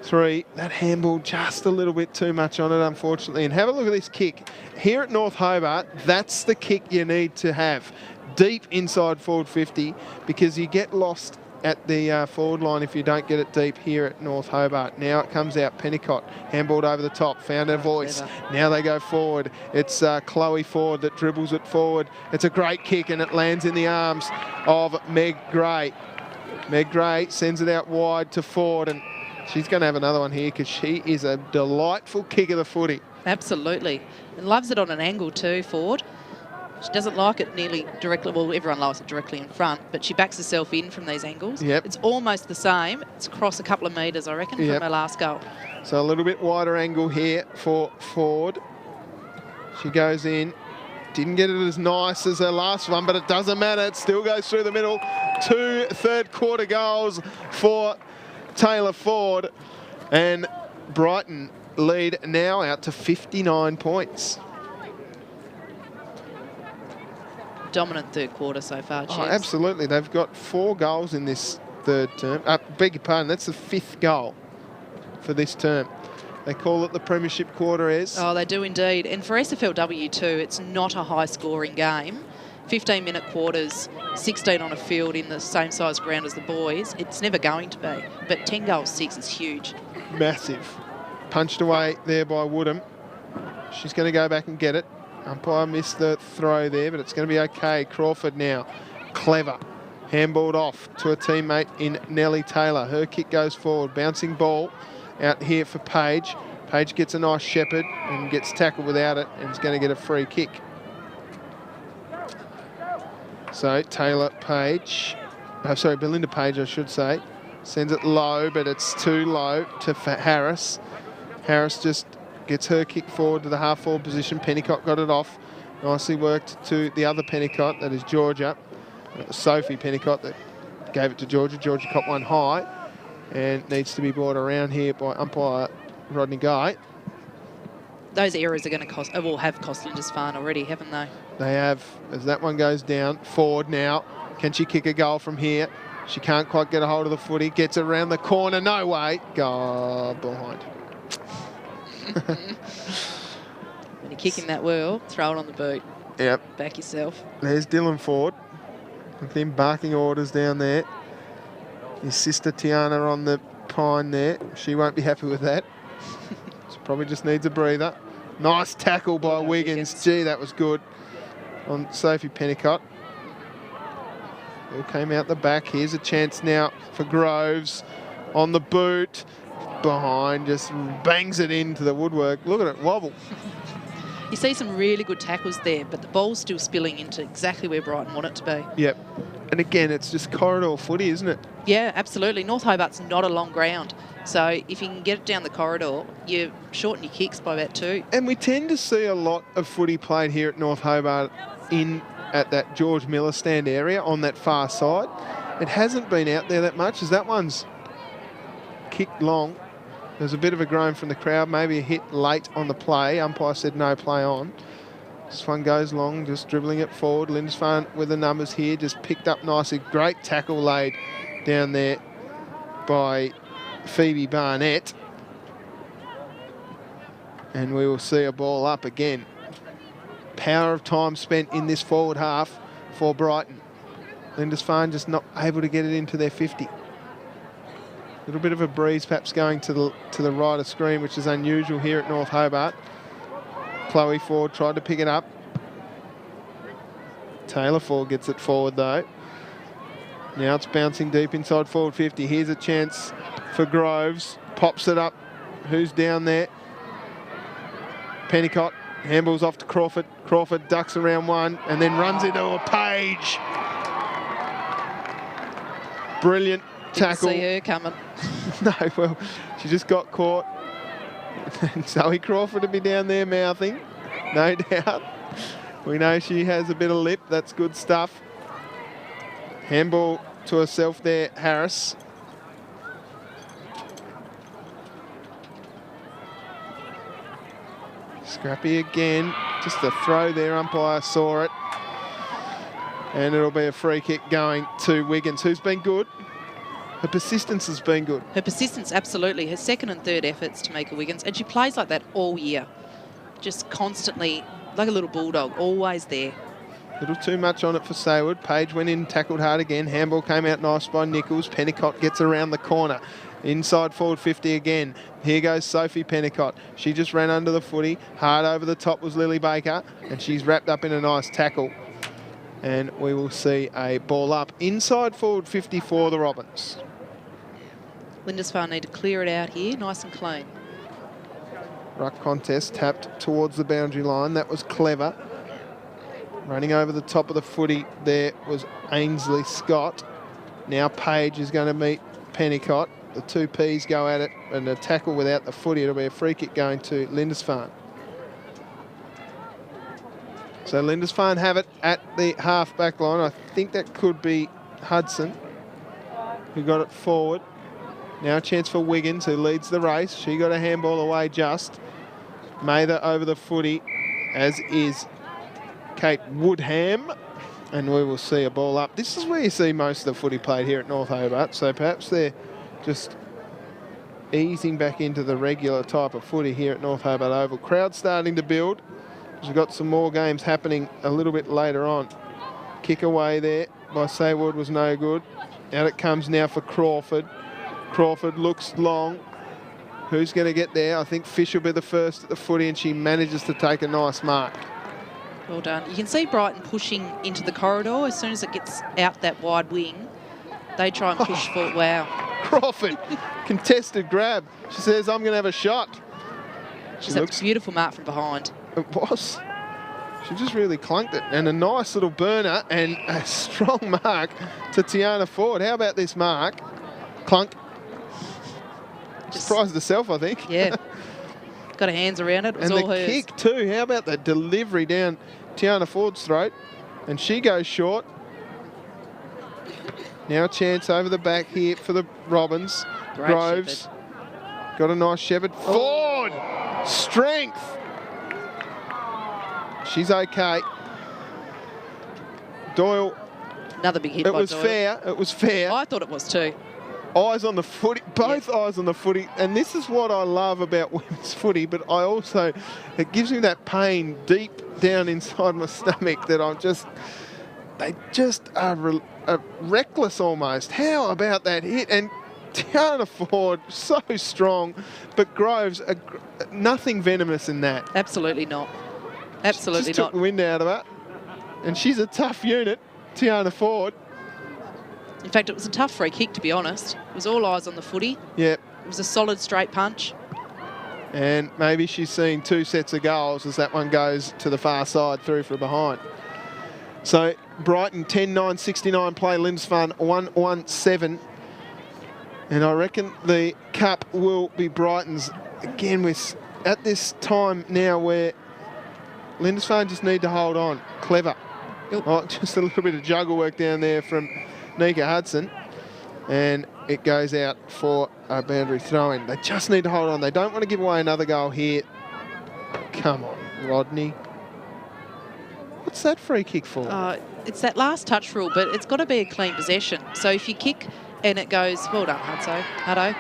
3. That handball just a little bit too much on it, unfortunately. And have a look at this kick. Here at North Hobart, that's the kick you need to have. Deep inside forward 50, because you get lost at the forward line if you don't get it deep here at North Hobart. Now it comes out. Pennicott handballed over the top, found her voice. Now they go forward. It's Chloe Ford that dribbles it forward. It's a great kick and it lands in the arms of Meg Gray. Meg Gray sends it out wide to Ford, and she's going to have another one here because she is a delightful kick of the footy. Absolutely. And loves it on an angle too, Ford. She doesn't like it nearly directly, well, everyone likes it directly in front, but she backs herself in from these angles. Yep. It's almost the same. It's across a couple of metres, I reckon, from her last goal. So a little bit wider angle here for Ford. She goes in. Didn't get it as nice as her last one, but it doesn't matter. It still goes through the middle. 2 third-quarter goals for Taylor Ford. And Brighton lead now out to 59 points. Dominant third quarter so far, Chiefs. Oh, absolutely. They've got 4 goals in this third term. Beg your pardon, that's the 5th goal for this term. They call it the premiership quarter, Ez. Oh, they do indeed. And for SFLW too, it's not a high-scoring game. 15-minute quarters, 16 on a field in the same size ground as the boys. It's never going to be. But 10 goals 6 is huge. Massive. Punched away there by Woodham. She's going to go back and get it. Umpire missed the throw there, but it's going to be okay. Crawford now. Clever. Handballed off to a teammate in Nellie Taylor. Her kick goes forward. Bouncing ball out here for Page. Page gets a nice shepherd and gets tackled without it, and is going to get a free kick. So Taylor Page, Belinda Page I should say, sends it low, but it's too low to Harris. Harris just gets her kick forward to the half-forward position. Pennicott got it off. Nicely worked to the other Pennicott, that is Georgia. It was Sophie Pennicott that gave it to Georgia. Georgia caught one high and needs to be brought around here by umpire Rodney Guy. Those errors are going to have cost Lindisfarne already, haven't they? They have, as that one goes down. Ford now. Can she kick a goal from here? She can't quite get a hold of the footy. Gets it around the corner. No way. Go behind. When you're kicking that well, throw it on the boot. Yep. Back yourself. There's Dylan Ford with him barking orders down there. His sister Tiana on the pine there. She won't be happy with that. She probably just needs a breather. Nice tackle by Wiggins. Gee, that was good on Sophie Pennicott. All came out the back. Here's a chance now for Groves on the boot. Behind, just bangs it into the woodwork. Look at it wobble. You see some really good tackles there, but the ball's still spilling into exactly where Brighton want it to be. Yep. And again, it's just corridor footy, isn't it? Yeah, absolutely. North Hobart's not a long ground. So if you can get it down the corridor, you shorten your kicks by about 2. And we tend to see a lot of footy played here at North Hobart at that George Miller stand area on that far side. It hasn't been out there that much, as that one's kicked long. There's a bit of a groan from the crowd, maybe a hit late on the play. Umpire said no, play on. This one goes long, just dribbling it forward. Lindisfarne with the numbers here, just picked up nicely. Great tackle laid down there by Phoebe Barnett. And we will see a ball up again. Power of time spent in this forward half for Brighton. Lindisfarne just not able to get it into their 50. A little bit of a breeze perhaps going to the right of screen, which is unusual here at North Hobart. Chloe Ford tried to pick it up. Taylor Ford gets it forward though. Now it's bouncing deep inside forward 50. Here's a chance for Groves. Pops it up. Who's down there? Pennicott. Handballs off to Crawford. Crawford ducks around one and then runs into a Page. Brilliant tackle. Didn't see her coming. No, well, she just got caught. And Zoe Crawford to be down there mouthing, no doubt. We know she has a bit of lip. That's good stuff. Handball to herself there, Harris. Scrappy again. Just a throw there. Umpire saw it. And it'll be a free kick going to Wiggins, who's been good. Her persistence has been good. Her persistence, absolutely. Her second and third efforts to make a Wiggins. And she plays like that all year. Just constantly, like a little bulldog, always there. A little too much on it for Saywood. Page went in, tackled hard again. Handball came out nice by Nichols. Pennicott gets around the corner. Inside forward 50 again. Here goes Sophie Pennicott. She just ran under the footy. Hard over the top was Lily Baker. And she's wrapped up in a nice tackle. And we will see a ball up inside forward 50 for the Robins. Lindisfarne need to clear it out here, nice and clean. Ruck contest tapped towards the boundary line. That was clever. Running over the top of the footy there was Ainsley Scott. Now Page is going to meet Pennicott. The two Ps go at it and a tackle without the footy. It'll be a free kick going to Lindisfarne. So Lindisfarne have it at the half-back line. I think that could be Hudson, who got it forward. Now a chance for Wiggins, who leads the race. She got a handball away just. Mather over the footy, as is Kate Woodham. And we will see a ball up. This is where you see most of the footy played here at North Hobart. So perhaps they're just easing back into the regular type of footy here at North Hobart Oval. Crowd starting to build. We've got some more games happening a little bit later on. Kick away there by Saywood was no good. Out it comes now for Crawford. Crawford looks long. Who's going to get there? I think Fish will be the first at the footy, and she manages to take a nice mark. Well done. You can see Brighton pushing into the corridor. As soon as it gets out that wide wing, they try and push for it. Wow. Crawford, contested grab. She says, I'm going to have a shot. Just a beautiful mark from behind. It was. She just really clunked it. And a nice little burner and a strong mark to Tiana Ford. How about this mark? Clunk. Surprised herself, I think. Yeah. Got her hands around it. It was and all the hers. kick too. How about the delivery down Tiana Ford's throat? And she goes short. Now a chance over the back here for the Robins. Great Groves. Shepherd. Got a nice Shepherd. Ford! Strength! She's okay. Doyle. Another big hit by It was Doyle. fair. It was fair. I thought it was too. Eyes on the footy, both eyes on the footy. And this is what I love about women's footy, but I also, it gives me that pain deep down inside my stomach that they just are reckless almost. How about that hit? And Tiana Ford, so strong, but Groves, nothing venomous in that. Absolutely not. Absolutely Just took not. the wind out of her. And she's a tough unit, Tiana Ford. In fact, it was a tough free kick, to be honest. It was all eyes on the footy. Yep. It was a solid straight punch. And maybe she's seeing two sets of goals as that one goes to the far side through from behind. So Brighton 10-9-69 play Lindisfarne 1-1-7. And I reckon the cup will be Brighton's. Again, we're at this time now where Lindisfarne just need to hold on. Clever. Oh, just a little bit of juggle work down there from Nika Hudson. And it goes out for a boundary throw-in. They just need to hold on. They don't want to give away another goal here. Come on, Rodney. What's that free kick for? It's that last touch rule, but it's got to be a clean possession. So if you kick and it goes, well done, Huddo.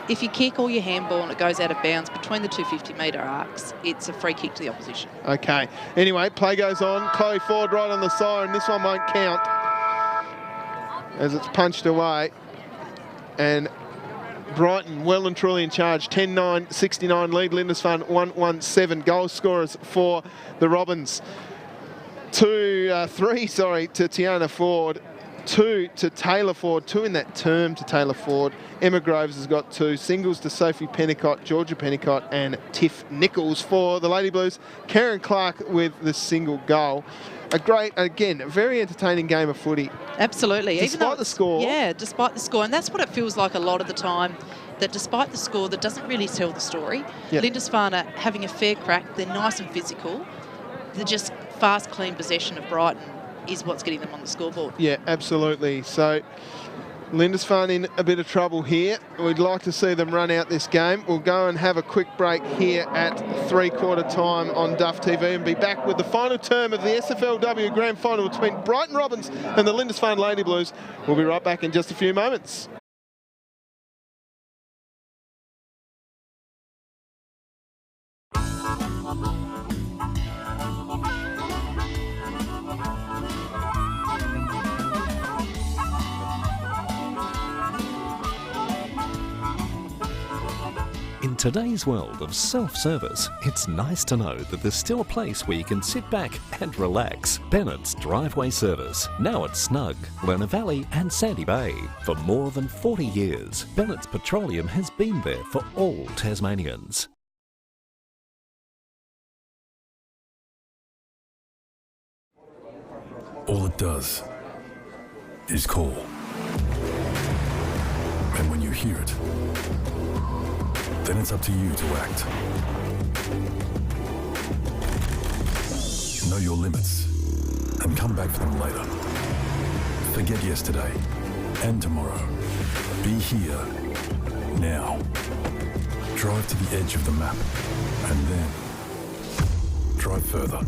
If you kick or you handball and it goes out of bounds between the two 50-metre arcs, it's a free kick to the opposition. Okay. Anyway, play goes on. Chloe Ford right on the siren. This one won't count as it's punched away. And Brighton well and truly in charge. 10-9-69 lead. Lindisfarne 1-1-7. Goal scorers for the Robins. 3 to Tiana Ford. 2 to Taylor Ford, 2 in that term to Taylor Ford. Emma Groves has got 2. Singles to Sophie Pennicott, Georgia Pennicott and Tiff Nichols for the Lady Blues. Karen Clark with the single goal. A great, again, a very entertaining game of footy. Absolutely. Despite the score. Yeah, despite the score. And that's what it feels like a lot of the time, that despite the score, that doesn't really tell the story. Yep. Lindisfarne are having a fair crack. They're nice and physical. They're just fast, clean possession of Brighton is what's getting them on the scoreboard. Yeah, absolutely. So Lindisfarne in a bit of trouble here. We'd like to see them run out this game. We'll go and have a quick break here at 3/4 time on Duff TV and be back with the final term of the SFLW Grand Final between Brighton Robins and the Lindisfarne Lady Blues. We'll be right back in just a few moments. In today's world of self-service, it's nice to know that there's still a place where you can sit back and relax. Bennett's Driveway Service, now at Snug, Lerner Valley and Sandy Bay. For more than 40 years, Bennett's Petroleum has been there for all Tasmanians. All it does is call. And when you hear it, then it's up to you to act. Know your limits and come back for them later. Forget yesterday and tomorrow. Be here now. Drive to the edge of the map and then drive further.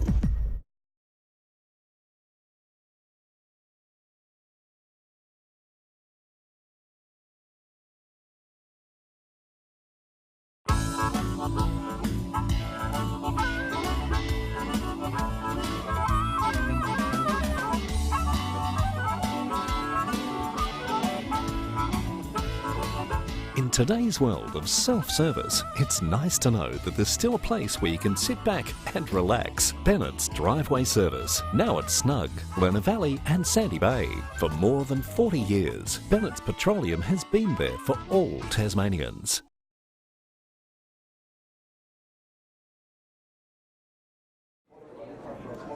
In today's world of self-service, it's nice to know that there's still a place where you can sit back and relax. Bennett's Driveway Service, now at Snug, Lerner Valley and Sandy Bay. For more than 40 years, Bennett's Petroleum has been there for all Tasmanians.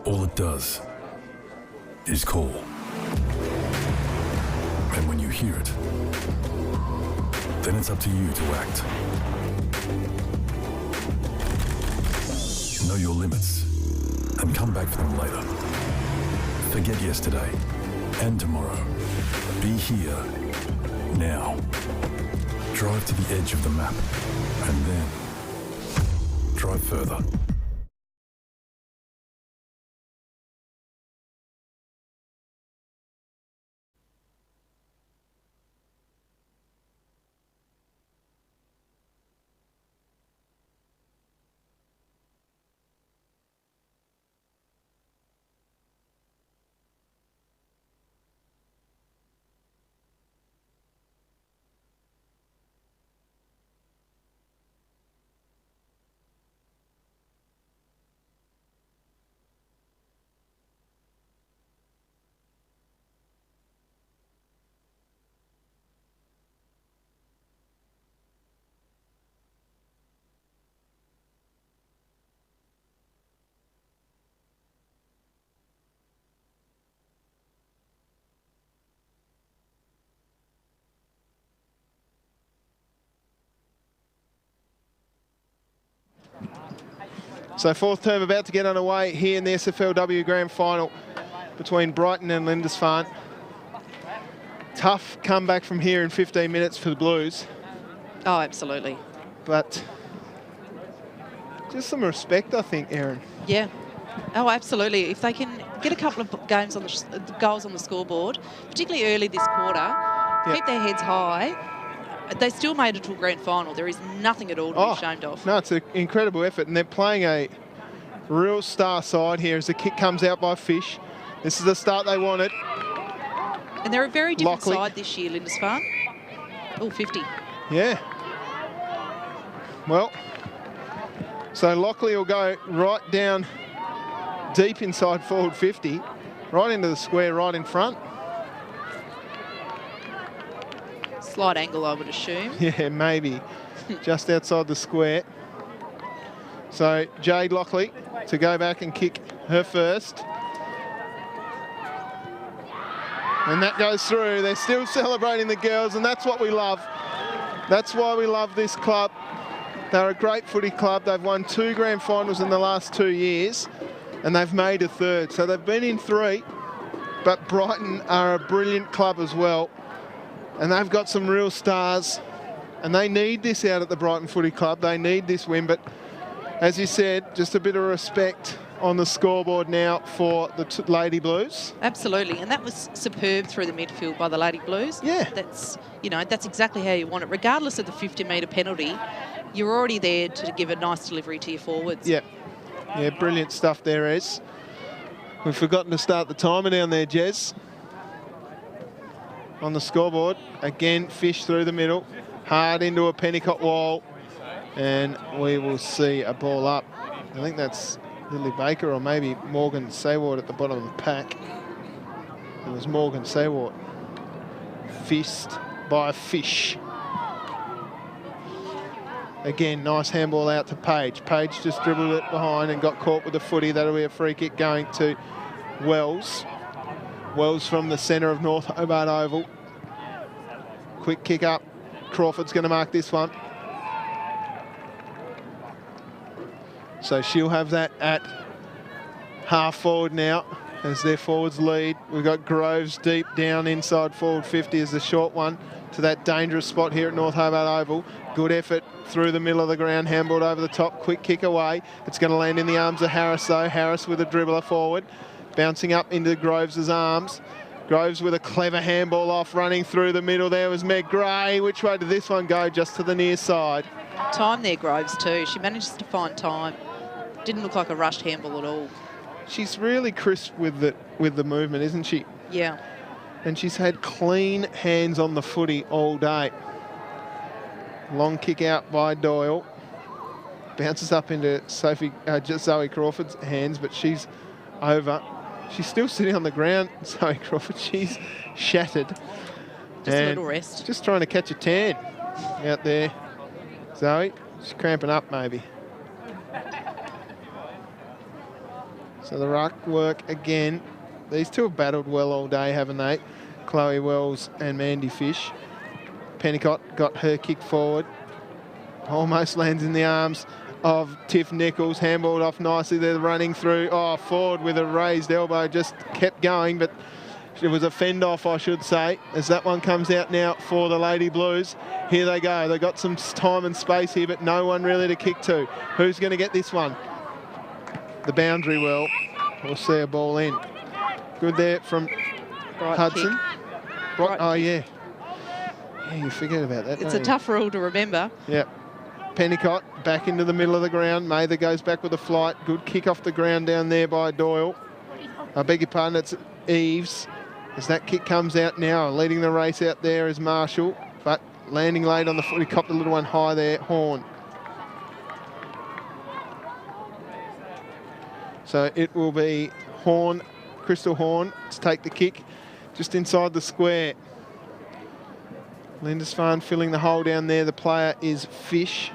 All it does is call. And when you hear it, then it's up to you to act. Know your limits and come back for them later. Forget yesterday and tomorrow. Be here now. Drive to the edge of the map and then drive further. So fourth term about to get underway here in the SFLW Grand Final between Brighton and Lindisfarne. Tough comeback from here in 15 minutes for the Blues. Oh, absolutely. But just some respect, I think, Erin. Yeah. Oh, absolutely. If they can get a couple of games on the goals on the scoreboard, particularly early this quarter, keep their heads high, they still made it to a grand final. There is nothing at all to be ashamed of. No, it's an incredible effort, and they're playing a real star side here as the kick comes out by Fish. This is the start they wanted. And they're a very different Lockley. side this year, Lindisfarne. Oh, 50. Yeah. Well, so Lockley will go right down deep inside forward 50, right into the square right in front. Slight angle, I would assume. Yeah, maybe. Just outside the square. So Jade Lockley to go back and kick her first. And that goes through. They're still celebrating the girls, and that's what we love. That's why we love this club. They're a great footy club. They've won 2 grand finals in the last 2 years, and they've made a third. So they've been in 3, but Brighton are a brilliant club as well. And they've got some real stars, and they need this out at the Brighton Footy Club. They need this win, but as you said, just a bit of respect on the scoreboard now for the Lady Blues. Absolutely, and that was superb through the midfield by the Lady Blues. Yeah. That's, you know, that's exactly how you want it. Regardless of the 50-metre penalty, you're already there to give a nice delivery to your forwards. Yeah, yeah, brilliant stuff there, Ez. We've forgotten to start the timer down there, Jez. On the scoreboard, again, Fish through the middle, hard into a Pennicott wall, and we will see a ball up. I think that's Lily Baker or maybe Morgan Sayward at the bottom of the pack. It was Morgan Sayward. Fist by Fish. Again, nice handball out to Page. Page just dribbled it behind and got caught with the footy. That'll be a free kick going to Wells. Wells from the centre of North Hobart Oval. Quick kick up. Crawford's going to mark this one. So she'll have that at half forward now as their forwards lead. We've got Groves deep down inside forward 50 as the short one to that dangerous spot here at North Hobart Oval. Good effort through the middle of the ground. Handballed over the top. Quick kick away. It's going to land in the arms of Harris though. Harris with a dribbler forward. Bouncing up into Groves' arms. Groves with a clever handball off, running through the middle. There was Meg Gray. Which way did this one go? Just to the near side. Time there, Groves, too. She manages to find time. Didn't look like a rushed handball at all. She's really crisp with the movement, isn't she? Yeah. And she's had clean hands on the footy all day. Long kick out by Doyle. Bounces up into Zoe Crawford's hands, but she's over. She's still sitting on the ground, Zoe Crawford. She's shattered. Just a little rest. Just trying to catch a tan out there. Zoe, she's cramping up maybe. So the ruck work again. These two have battled well all day, haven't they? Chloe Wells and Mandy Fish. Pennicott got her kick forward. Almost lands in the arms of Tiff Nichols. Handballed off nicely. They're running through. Oh, forward with a raised elbow. Just kept going, but it was a fend off, I should say, as that one comes out now for the Lady Blues. Here they go. They've got some time and space here, but no one really to kick to. Who's going to get this one? The boundary will. We'll see a ball in. Good there from Bright Hudson. Bright oh, yeah. Yeah, you forget about that. It's a tough rule to remember. Yep. Pennicott back into the middle of the ground. Mather goes back with a flight. Good kick off the ground down there by Doyle. I beg your pardon, it's Eves. As that kick comes out now, leading the race out there is Marshall, but landing late on the foot. He copped a little one high there, Horn. So it will be Horn, Crystal Horn, to take the kick just inside the square. Lindisfarne filling the hole down there. The player is Fish.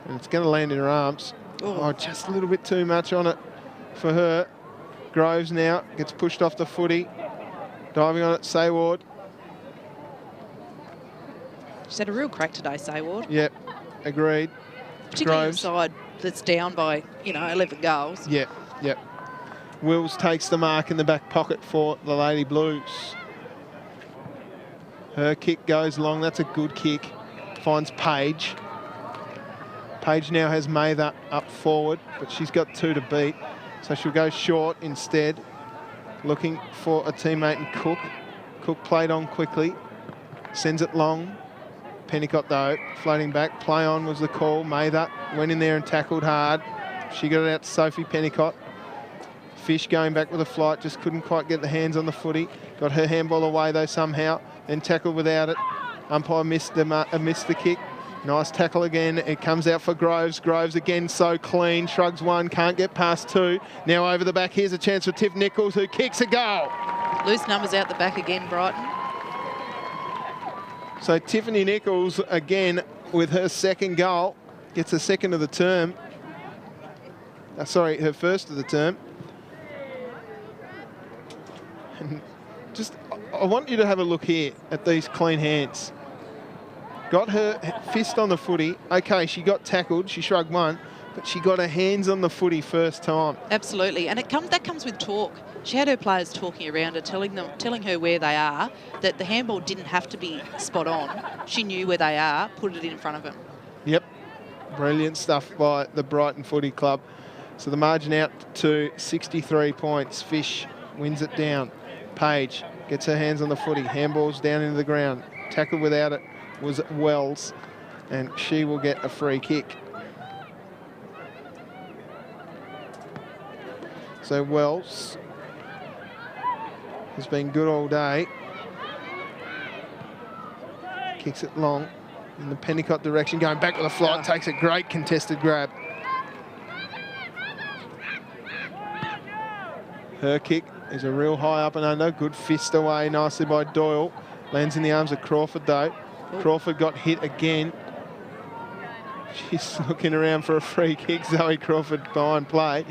And it's going to land in her arms. Oh, just a little bit too much on it for her. Groves now gets pushed off the footy. Diving on it, Sayward. She's had a real crack today, Sayward. Yep, agreed. particularly Groves. inside that's down by, 11 goals. Yep, yep. Wills takes the mark in the back pocket for the Lady Blues. Her kick goes long. That's a good kick. Finds Paige. Paige now has Mather up forward, but she's got 2 to beat. So she'll go short instead, looking for a teammate in Cook. Cook played on quickly. Sends it long. Pennicott, though, floating back. Play on was the call. Mather went in there and tackled hard. She got it out to Sophie Pennicott. Fish going back with a flight, just couldn't quite get the hands on the footy. Got her handball away, though, somehow. Then tackled without it. Umpire missed the kick. Nice tackle again. It comes out for Groves. Groves again so clean. Shrugs 1, can't get past 2. Now over the back. Here's a chance for Tiff Nichols, who kicks a goal. Loose numbers out the back again, Brighton. So Tiffany Nichols again with her second goal. Gets her second of the term. Sorry, her first of the term. And just, I want you to have a look here at these clean hands. Got her fist on the footy. Okay, she got tackled. She shrugged 1, but she got her hands on the footy first time. Absolutely, and that comes with talk. She had her players talking around her, telling her where they are, that the handball didn't have to be spot on. She knew where they are, put it in front of them. Yep, brilliant stuff by the Brighton Footy Club. So the margin out to 63 points. Fish wins it down. Page gets her hands on the footy. Handballs down into the ground. Tackled without it was Wells, and she will get a free kick. So Wells has been good all day. Kicks it long in the Pennicott direction, going back with a flight, takes a great contested grab. Her kick is a real high up and under. Good fist away nicely by Doyle. Lands in the arms of Crawford though. Crawford got hit again. She's looking around for a free kick. Zoe Crawford behind play.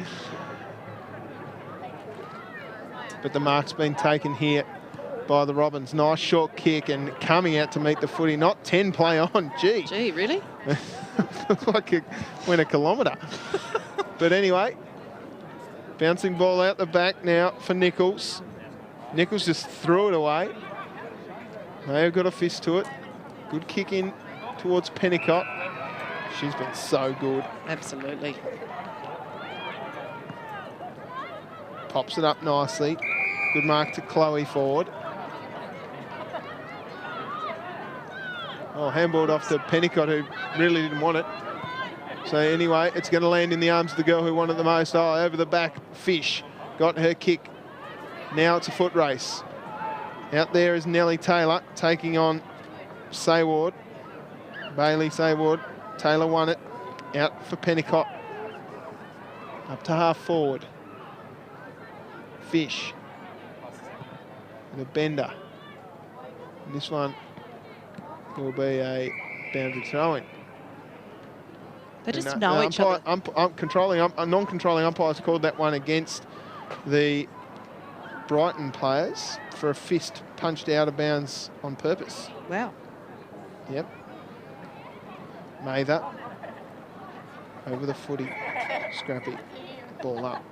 But the mark's been taken here by the Robins. Nice short kick and coming out to meet the footy. Not 10 play on. Gee, really? Looks like it went a kilometre. But anyway, bouncing ball out the back now for Nichols. Nichols just threw it away. May have got a fist to it. Good kick in towards Pennicott. She's been so good. Absolutely. Pops it up nicely. Good mark to Chloe Ford. Oh, handballed off to Pennicott, who really didn't want it. So anyway, it's going to land in the arms of the girl who won it the most. Oh, over the back, Fish got her kick. Now it's a foot race. Out there is Nellie Taylor taking on Sayward. Bailey Sayward. Taylor won it. Out for Pennicott. Up to half forward. Fish. The bender. And this one will be a boundary throw-in. They just know each other. Non-controlling umpires called that one against the Brighton players for a fist punched out of bounds on purpose. Wow. Yep. Mather over the footy. Scrappy. Ball up.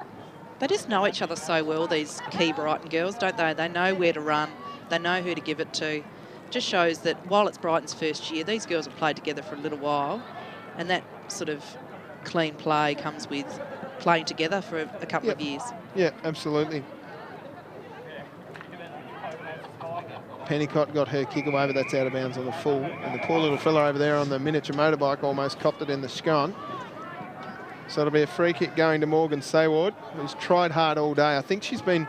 They just know each other so well, these key Brighton girls, don't they? They know where to run. They know who to give it to. Just shows that while it's Brighton's first year, these girls have played together for a little while, and that sort of clean play comes with playing together for a couple of years. Yeah, absolutely. Pennicott got her kick away, but that's out of bounds on the full. And the poor little fella over there on the miniature motorbike almost copped it in the scone. So it'll be a free kick going to Morgan Sayward, who's tried hard all day. I think she's been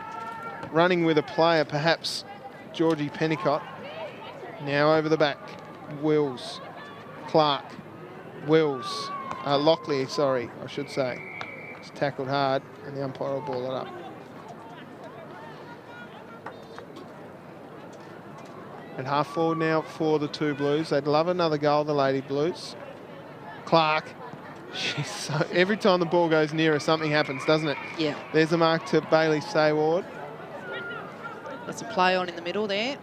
running with a player, perhaps Georgie Pennicott. Now over the back, Wills, Clark, Wills, Lockley, sorry, I should say. It's tackled hard, and the umpire will ball it up. And half forward now for the two Blues. They'd love another goal, the Lady Blues. Clark. She's so, every time the ball goes near her, something happens, doesn't it? Yeah. There's a mark to Bailey Sayward. That's a play on in the middle there.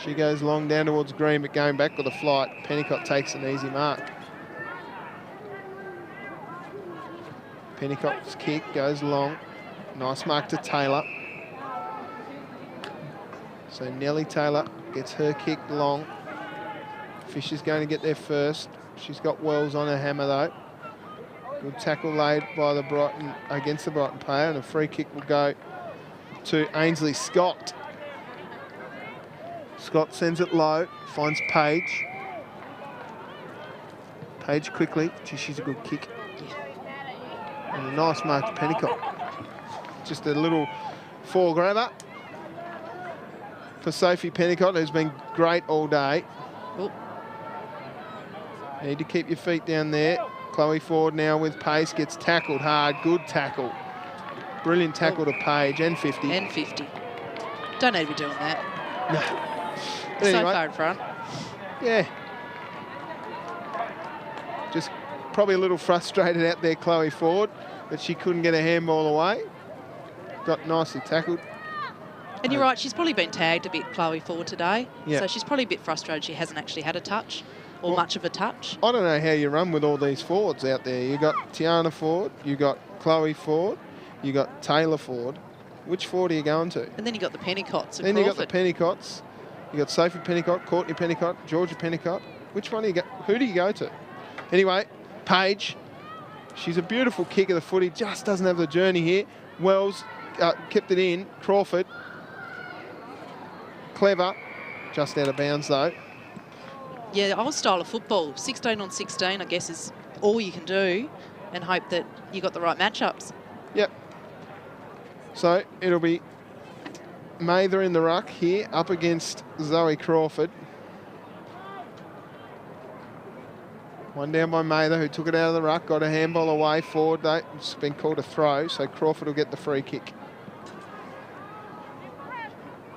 She goes long down towards green, but going back with a flight. Pennicott takes an easy mark. Pennycott's kick goes long. Nice mark to Taylor. So Nellie Taylor gets her kick long. Fisher's going to get there first. She's got Wells on her hammer though. Good tackle laid by the Brighton against the Brighton player, and a free kick will go to Ainsley Scott. Scott sends it low, finds Page. Page quickly. Gee, she's a good kick. And a nice mark to Pennycott. Just a little four grabber for Sophie Pennycott, who's been great all day. Oh. Need to keep your feet down there. Chloe Ford now with pace, gets tackled hard. Good tackle. Brilliant tackle to Page, and 50. And 50. Don't need to be doing that. No. But So anyway, far in front. yeah. Just probably a little frustrated out there, Chloe Ford, that she couldn't get a handball away. Got nicely tackled. And you're right, she's probably been tagged a bit, Chloe Ford, today. Yeah. So she's probably a bit frustrated she hasn't actually had a touch, or much of a touch. I don't know how you run with all these Fords out there. You got Tiana Ford, you got Chloe Ford, you got Taylor Ford. Which Ford are you going to? And then you got the Pennycotts and Then you got Crawford. the Pennycotts. You got Sophie Pennycott, Courtney Pennycott, Georgia Pennycott. Which one do you go? Who do you go to? Anyway, Paige. She's a beautiful kick of the footy. Just doesn't have the journey here. Wells kept it in. Crawford. Clever. Just out of bounds though. Yeah, the old style of football, 16 on 16, I guess, is all you can do, and hope that you got the right matchups. Yep. So it'll be Mather in the ruck here, up against Zoe Crawford. One down by Mather, who took it out of the ruck, got a handball away forward. Though it's been called a throw, so Crawford will get the free kick.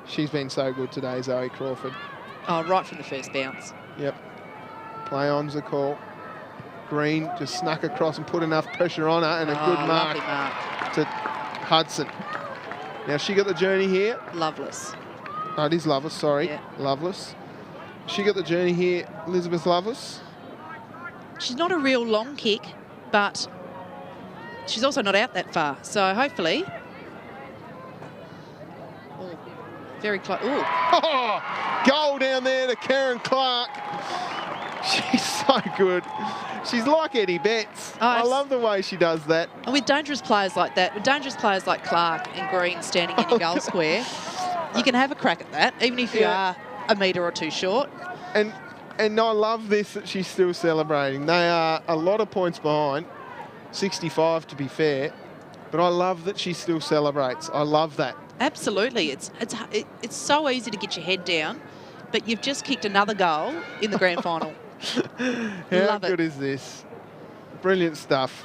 She's been so good today, Zoe Crawford. Oh, right from the first bounce. Yep. Play on's the call. Green just snuck across and put enough pressure on her, and a good mark Lovely mark. to Hudson. Now she got the journey here. Loveless. Oh, it is Lovelace, sorry. Yeah. Lovelace. She got the journey here, Elizabeth Lovelace. She's not a real long kick, but she's also not out that far. So hopefully... Oh, very close. Oh, goal down there to Karen Clark. She's so good. She's like Eddie Betts. Oh, I love the way she does that. And with dangerous players like that, with dangerous players like Clark and Green standing in your goal square, you can have a crack at that, even if you are a metre or two short. And I love this, that she's still celebrating. They are a lot of points behind, 65 to be fair, but I love that she still celebrates. I love that. Absolutely. It's so easy to get your head down, but you've just kicked another goal in the grand final. How Love it. good is this? Brilliant stuff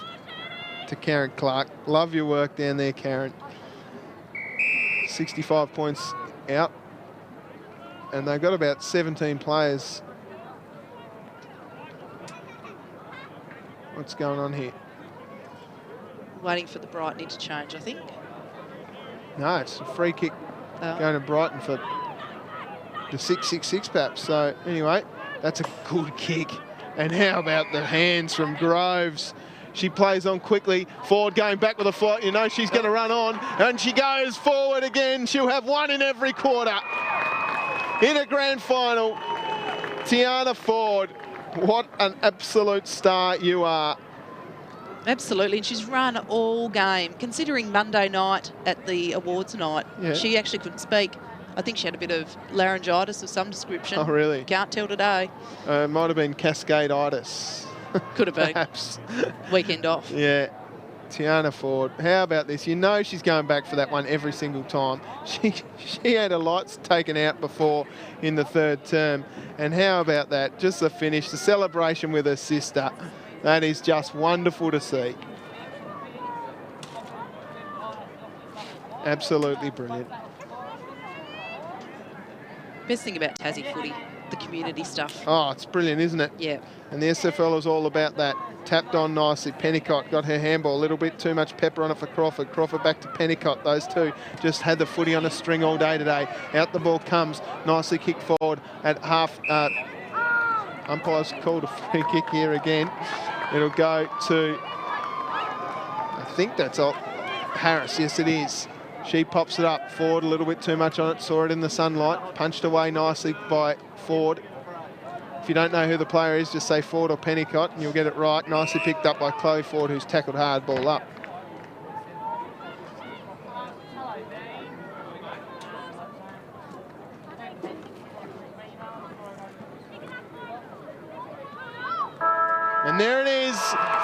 to Karen Clark. Love your work down there, Karen. 65 points out. And they've got about 17 players. What's going on here? Waiting for the Brighton interchange, I think. No, it's a free kick Oh. going to Brighton for the 666 perhaps. So anyway, that's a good kick. And how about the hands from Groves? She plays on quickly. Ford going back with a flight. You know she's going to run on. And she goes forward again. She'll have one in every quarter. In a grand final, Tiana Ford, what an absolute star you are. Absolutely, and she's run all game. Considering Monday night at the awards night, she actually couldn't speak. I think she had a bit of laryngitis of some description. Oh, really? Can't tell today. Might have been cascade-itis. Could have been. Perhaps. Weekend off. Yeah. Tiana Ford. How about this? You know she's going back for that one every single time. She had her lights taken out before in the third term. And how about that? Just the finish, the celebration with her sister. That is just wonderful to see. Absolutely brilliant. Best thing about Tassie footy, the community stuff. Oh, it's brilliant, isn't it? Yeah. And the SFL is all about that. Tapped on nicely. Pennycott got her handball. A little bit too much pepper on it for Crawford. Crawford back to Pennycott. Those two just had the footy on a string all day today. Out the ball comes. Nicely kicked forward at half. Umpire's called a free kick here again. It'll go to, I think that's Harris. Yes, it is. She pops it up. Ford a little bit too much on it. Saw it in the sunlight. Punched away nicely by Ford. If you don't know who the player is, just say Ford or Pennicott and you'll get it right. Nicely picked up by Chloe Ford, who's tackled hard, ball up. And there it is,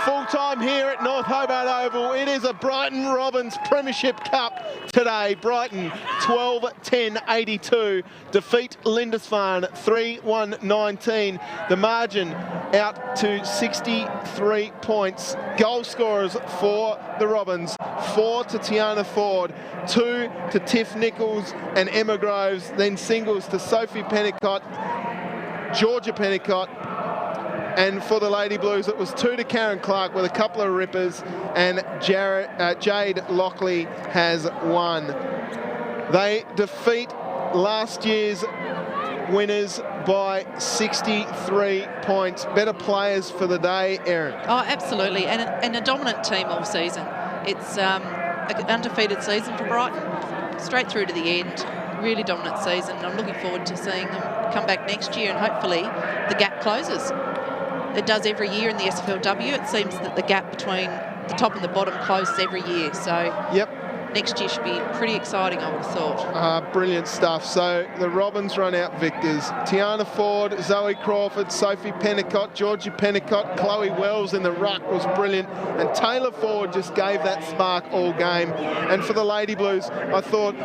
full time here at North Hobart Oval. It is a Brighton Robins Premiership Cup today. Brighton 12-10-82 defeat Lindisfarne 3-1-19. The margin out to 63 points. Goal scorers for the Robins: 4 to Tiana Ford, 2 to Tiff Nichols and Emma Groves, then singles to Sophie Pennicott, Georgia Pennicott. And for the Lady Blues, it was 2 to Karen Clark with a couple of rippers, and Jade Lockley has 1. They defeat last year's winners by 63 points. Better players for the day, Erin. Oh, absolutely, and a dominant team all season. It's an undefeated season for Brighton, straight through to the end. Really dominant season. I'm looking forward to seeing them come back next year, and hopefully the gap closes. It does every year in the SFLW. It seems that the gap between the top and the bottom closes every year. So yep, next year should be pretty exciting, I would have thought. Brilliant stuff. So the Robins run out victors. Tiana Ford, Zoe Crawford, Sophie Pennicott, Georgie Pennicott, Chloe Wells in the ruck was brilliant. And Taylor Ford just gave that spark all game. And for the Lady Blues, I thought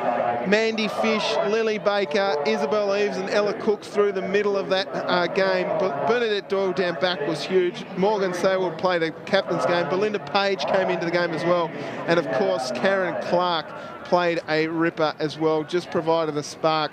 Mandy Fish, Lily Baker, Isabel Eves and Ella Cook through the middle of that game. But Bernadette Doyle down back was huge. Morgan Sayward played a captain's game. Belinda Page came into the game as well. And of course, Karen Clark played a ripper as well, just provided a spark.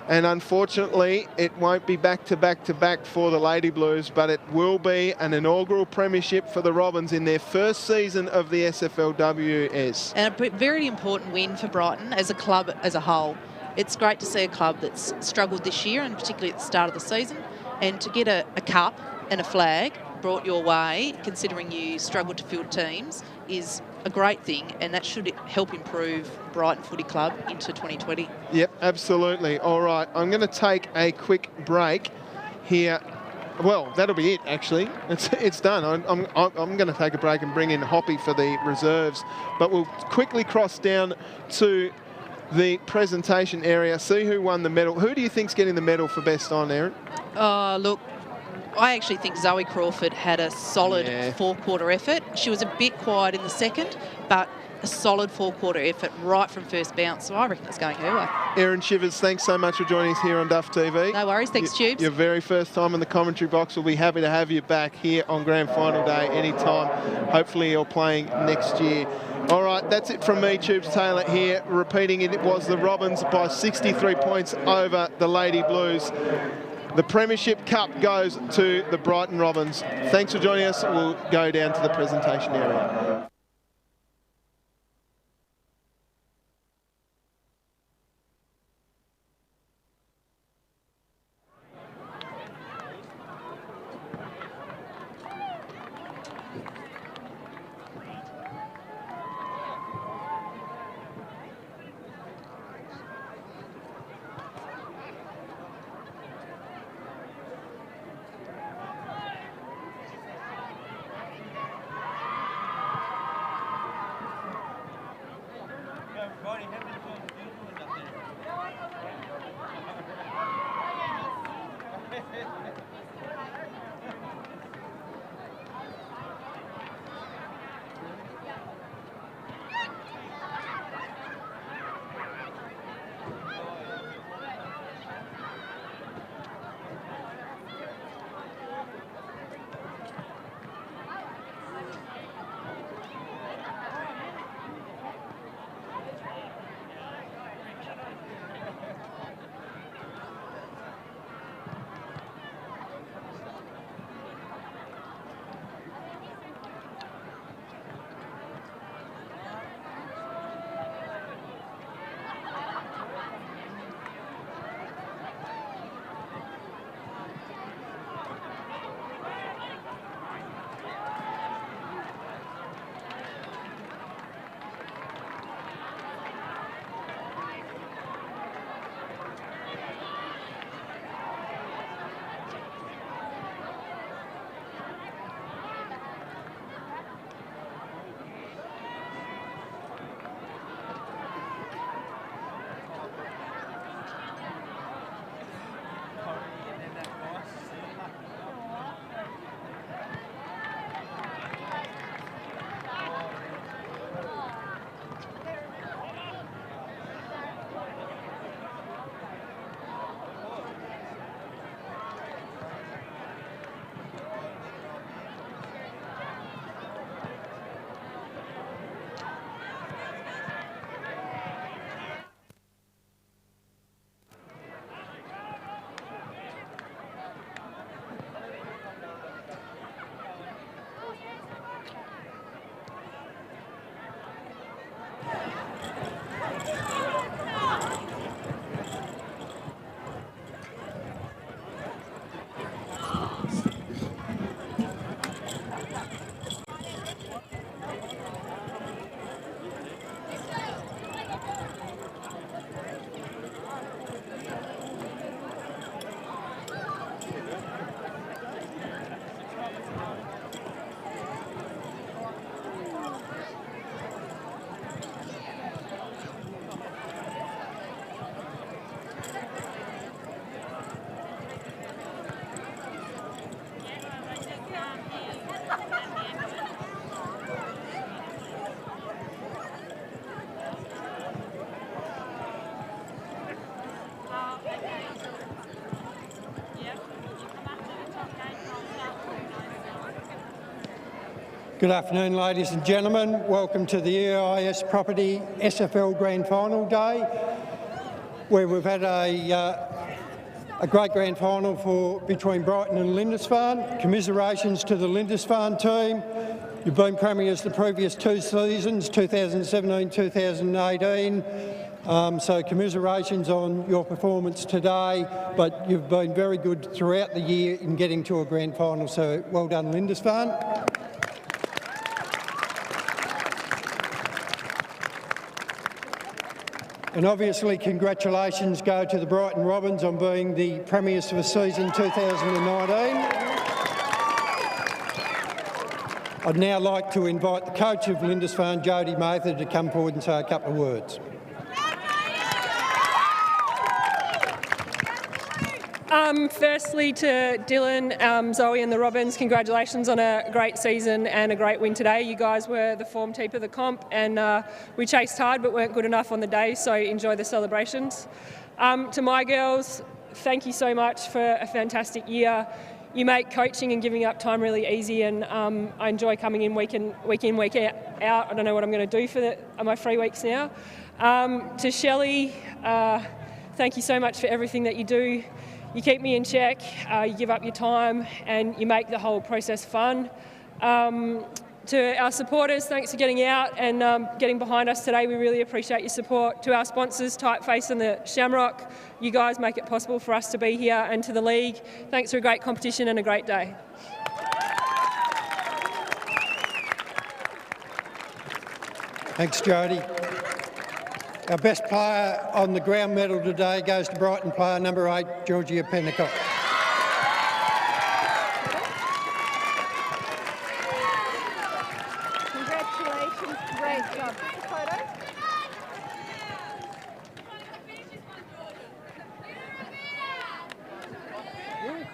And unfortunately, it won't be back-to-back-to-back for the Lady Blues, but it will be an inaugural premiership for the Robins in their first season of the SFLW. And a very important win for Brighton as a club as a whole. It's great to see a club that's struggled this year, and particularly at the start of the season, and to get a cup and a flag brought your way, considering you struggled to field teams, is a great thing, and that should help improve Brighton Footy Club into 2020. Yep, absolutely. All right, I'm going to take a quick break here. Well, that'll be it, actually. It's done. I'm going to take a break and bring in Hoppy for the reserves, but we'll quickly cross down to the presentation area, see who won the medal. Who do you think's getting the medal for best on, Erin? Look, I actually think Zoe Crawford had a solid four-quarter effort. She was a bit quiet in the second, but a solid four-quarter effort right from first bounce. So I reckon it's going her way. Erin Shivers, thanks so much for joining us here on Duff TV. No worries. Thanks, Tubes. Your very first time in the commentary box. We'll be happy to have you back here on Grand Final Day anytime. Hopefully you're playing next year. All right, that's it from me, Tubes Taylor here. Repeating it was the Robins by 63 points over the Lady Blues. The Premiership Cup goes to the Brighton Robins. Thanks for joining us. We'll go down to the presentation area. Good afternoon, ladies and gentlemen. Welcome to the EIS Property SFL Grand Final Day, where we've had a great grand final between Brighton and Lindisfarne. Commiserations to the Lindisfarne team. You've been premiers the previous 2 seasons, 2017-2018. So commiserations on your performance today, but you've been very good throughout the year in getting to a grand final, so well done, Lindisfarne. And obviously congratulations go to the Brighton Robins on being the premiers for the season 2019. I'd now like to invite the coach of Lindisfarne, Jodie Mather, to come forward and say a couple of words. Firstly to Dylan, Zoe and the Robins, congratulations on a great season and a great win today. You guys were the form team of the comp and we chased hard but weren't good enough on the day, so enjoy the celebrations. To my girls, thank you so much for a fantastic year. You make coaching and giving up time really easy, and I enjoy coming in week in, week out. I don't know what I'm going to do for my 3 weeks now. To Shelley, thank you so much for everything that you do. You keep me in check, you give up your time, and you make the whole process fun. To our supporters, thanks for getting out and getting behind us today. We really appreciate your support. To our sponsors, Typeface and the Shamrock, you guys make it possible for us to be here. And to the league, thanks for a great competition and a great day. Thanks, Jodie. Our best player on the ground medal today goes to Brighton player number 8, Georgia Pennicott. Congratulations, great job. Photo.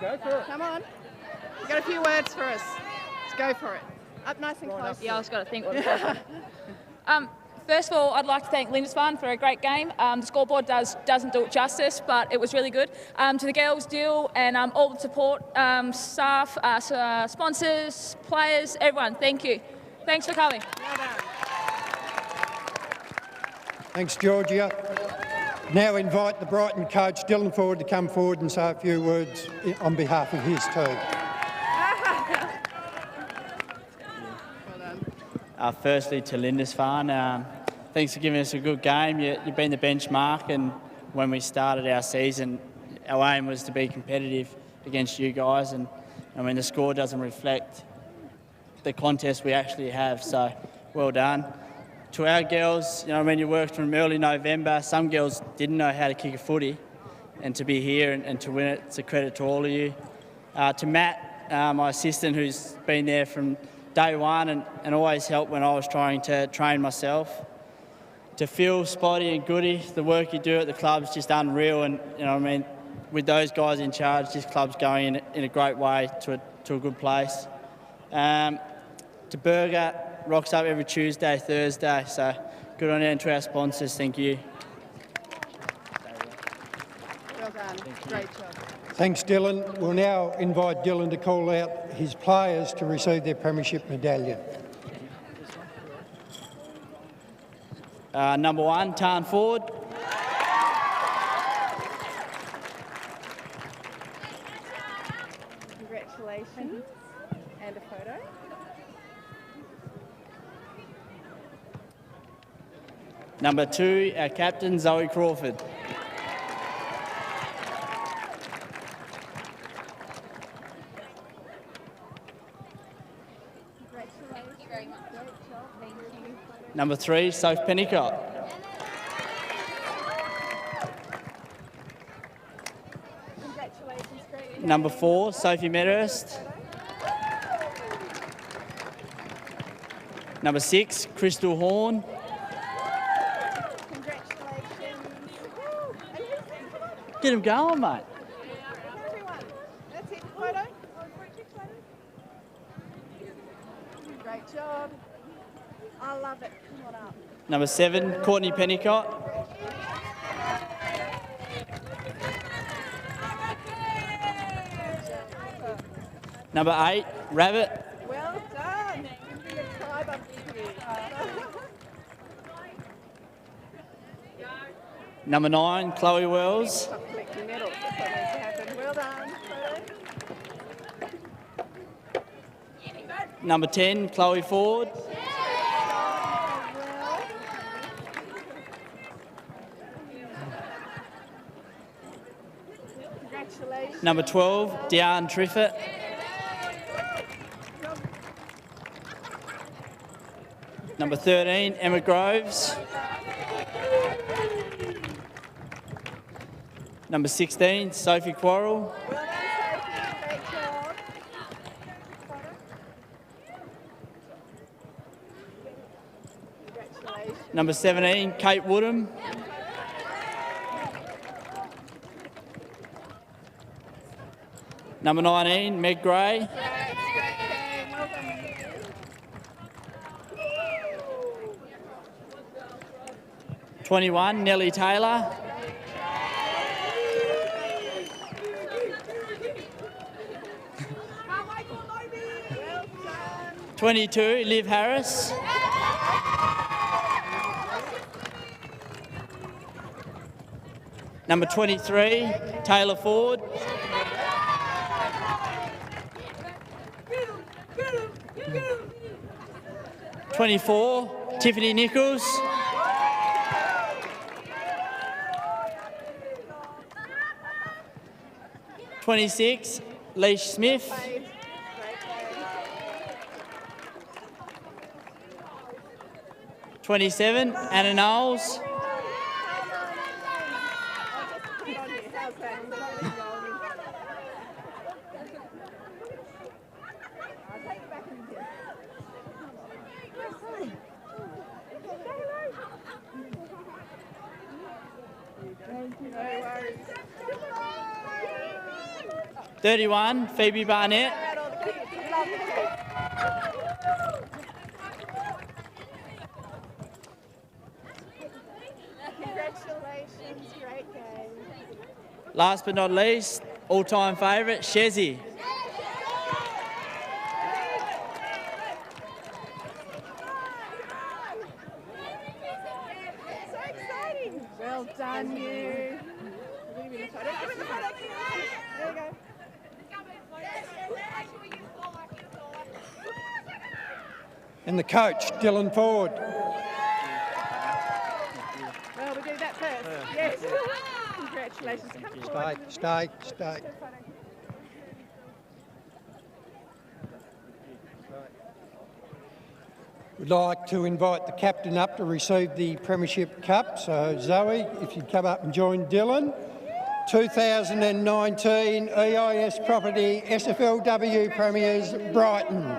Go for it. Come on. You got a few words for us. Let's go for it. Up nice and close. Yeah, I was got to think what to say. First of all, I'd like to thank Lindisfarne for a great game. The scoreboard doesn't do it justice, but it was really good. To the girls, Dill, and all the support staff, sponsors, players, everyone, thank you. Thanks for coming. Well done. Thanks, Georgia. Now invite the Brighton coach, Dylan Ford, to come forward and say a few words on behalf of his team. Firstly to Lindisfarne, thanks for giving us a good game. You've been the benchmark, and when we started our season, our aim was to be competitive against you guys, and I mean the score doesn't reflect the contest we actually have, so well done. To our girls, you worked from early November. Some girls didn't know how to kick a footy, and to be here and to win it's a credit to all of you. To Matt, my assistant, who's been there from day one and always helped when I was trying to train myself. To Phil, Spotty and Goody, the work you do at the club's just unreal, and with those guys in charge, this club's going in a great way to a good place. To Burger, rocks up every Tuesday, Thursday, so good on you, and to our sponsors, thank you. Well done. Great job. Thanks, Dylan. We'll now invite Dylan to call out his players to receive their premiership medallion. Number 1, Tarn Ford. Congratulations. And a photo. Number 2, our captain, Zoe Crawford. Number 3, Soph Pennicott. Number 4, Sophie Medhurst. Number 6, Crystal Horn. Get him going, mate. That's it, photo. Great job. I love it. Come on up. Number 7, Courtney Pennicott. Number 8, Rabbit. Well done. Give me a tribe up here. Number 9, Chloe Wells. Stop collecting medals. That's what needs to happen. Well done. Photo. Number 10, Chloe Ford. Congratulations. Number 12, Diane Triffett. Number 13, Emma Groves. Number 16, Sophie Quarrell. Well done, Sophie. Great job. Congratulations. Number 17, Kate Woodham. Number 19, Meg Gray. Great game. Well done. 21, Nellie Taylor. Well done. 22, Liv Harris. Number 23, Taylor Ford. (24), Tiffany Nichols. (26), Leish Smith. 27, Anna Knowles. No worries. 31, Phoebe Barnett. About all the kids. Love the kids. Congratulations, great game. Last but not least, all-time favourite, Shezzy. So exciting. Well done, you. Give me the photo. Give me the photo. There you go. And the coach, Dylan Ford. Well, we do that first. Yes. Congratulations. Come forward. Stay. We'd like to invite the captain up to receive the Premiership Cup. So, Zoe, if you'd come up and join Dylan. 2019 EIS Property SFLW Premiers, Brighton.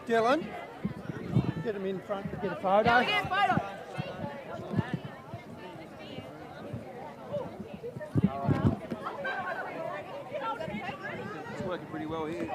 Dylan, get him in front to get a photo. It's working pretty well here.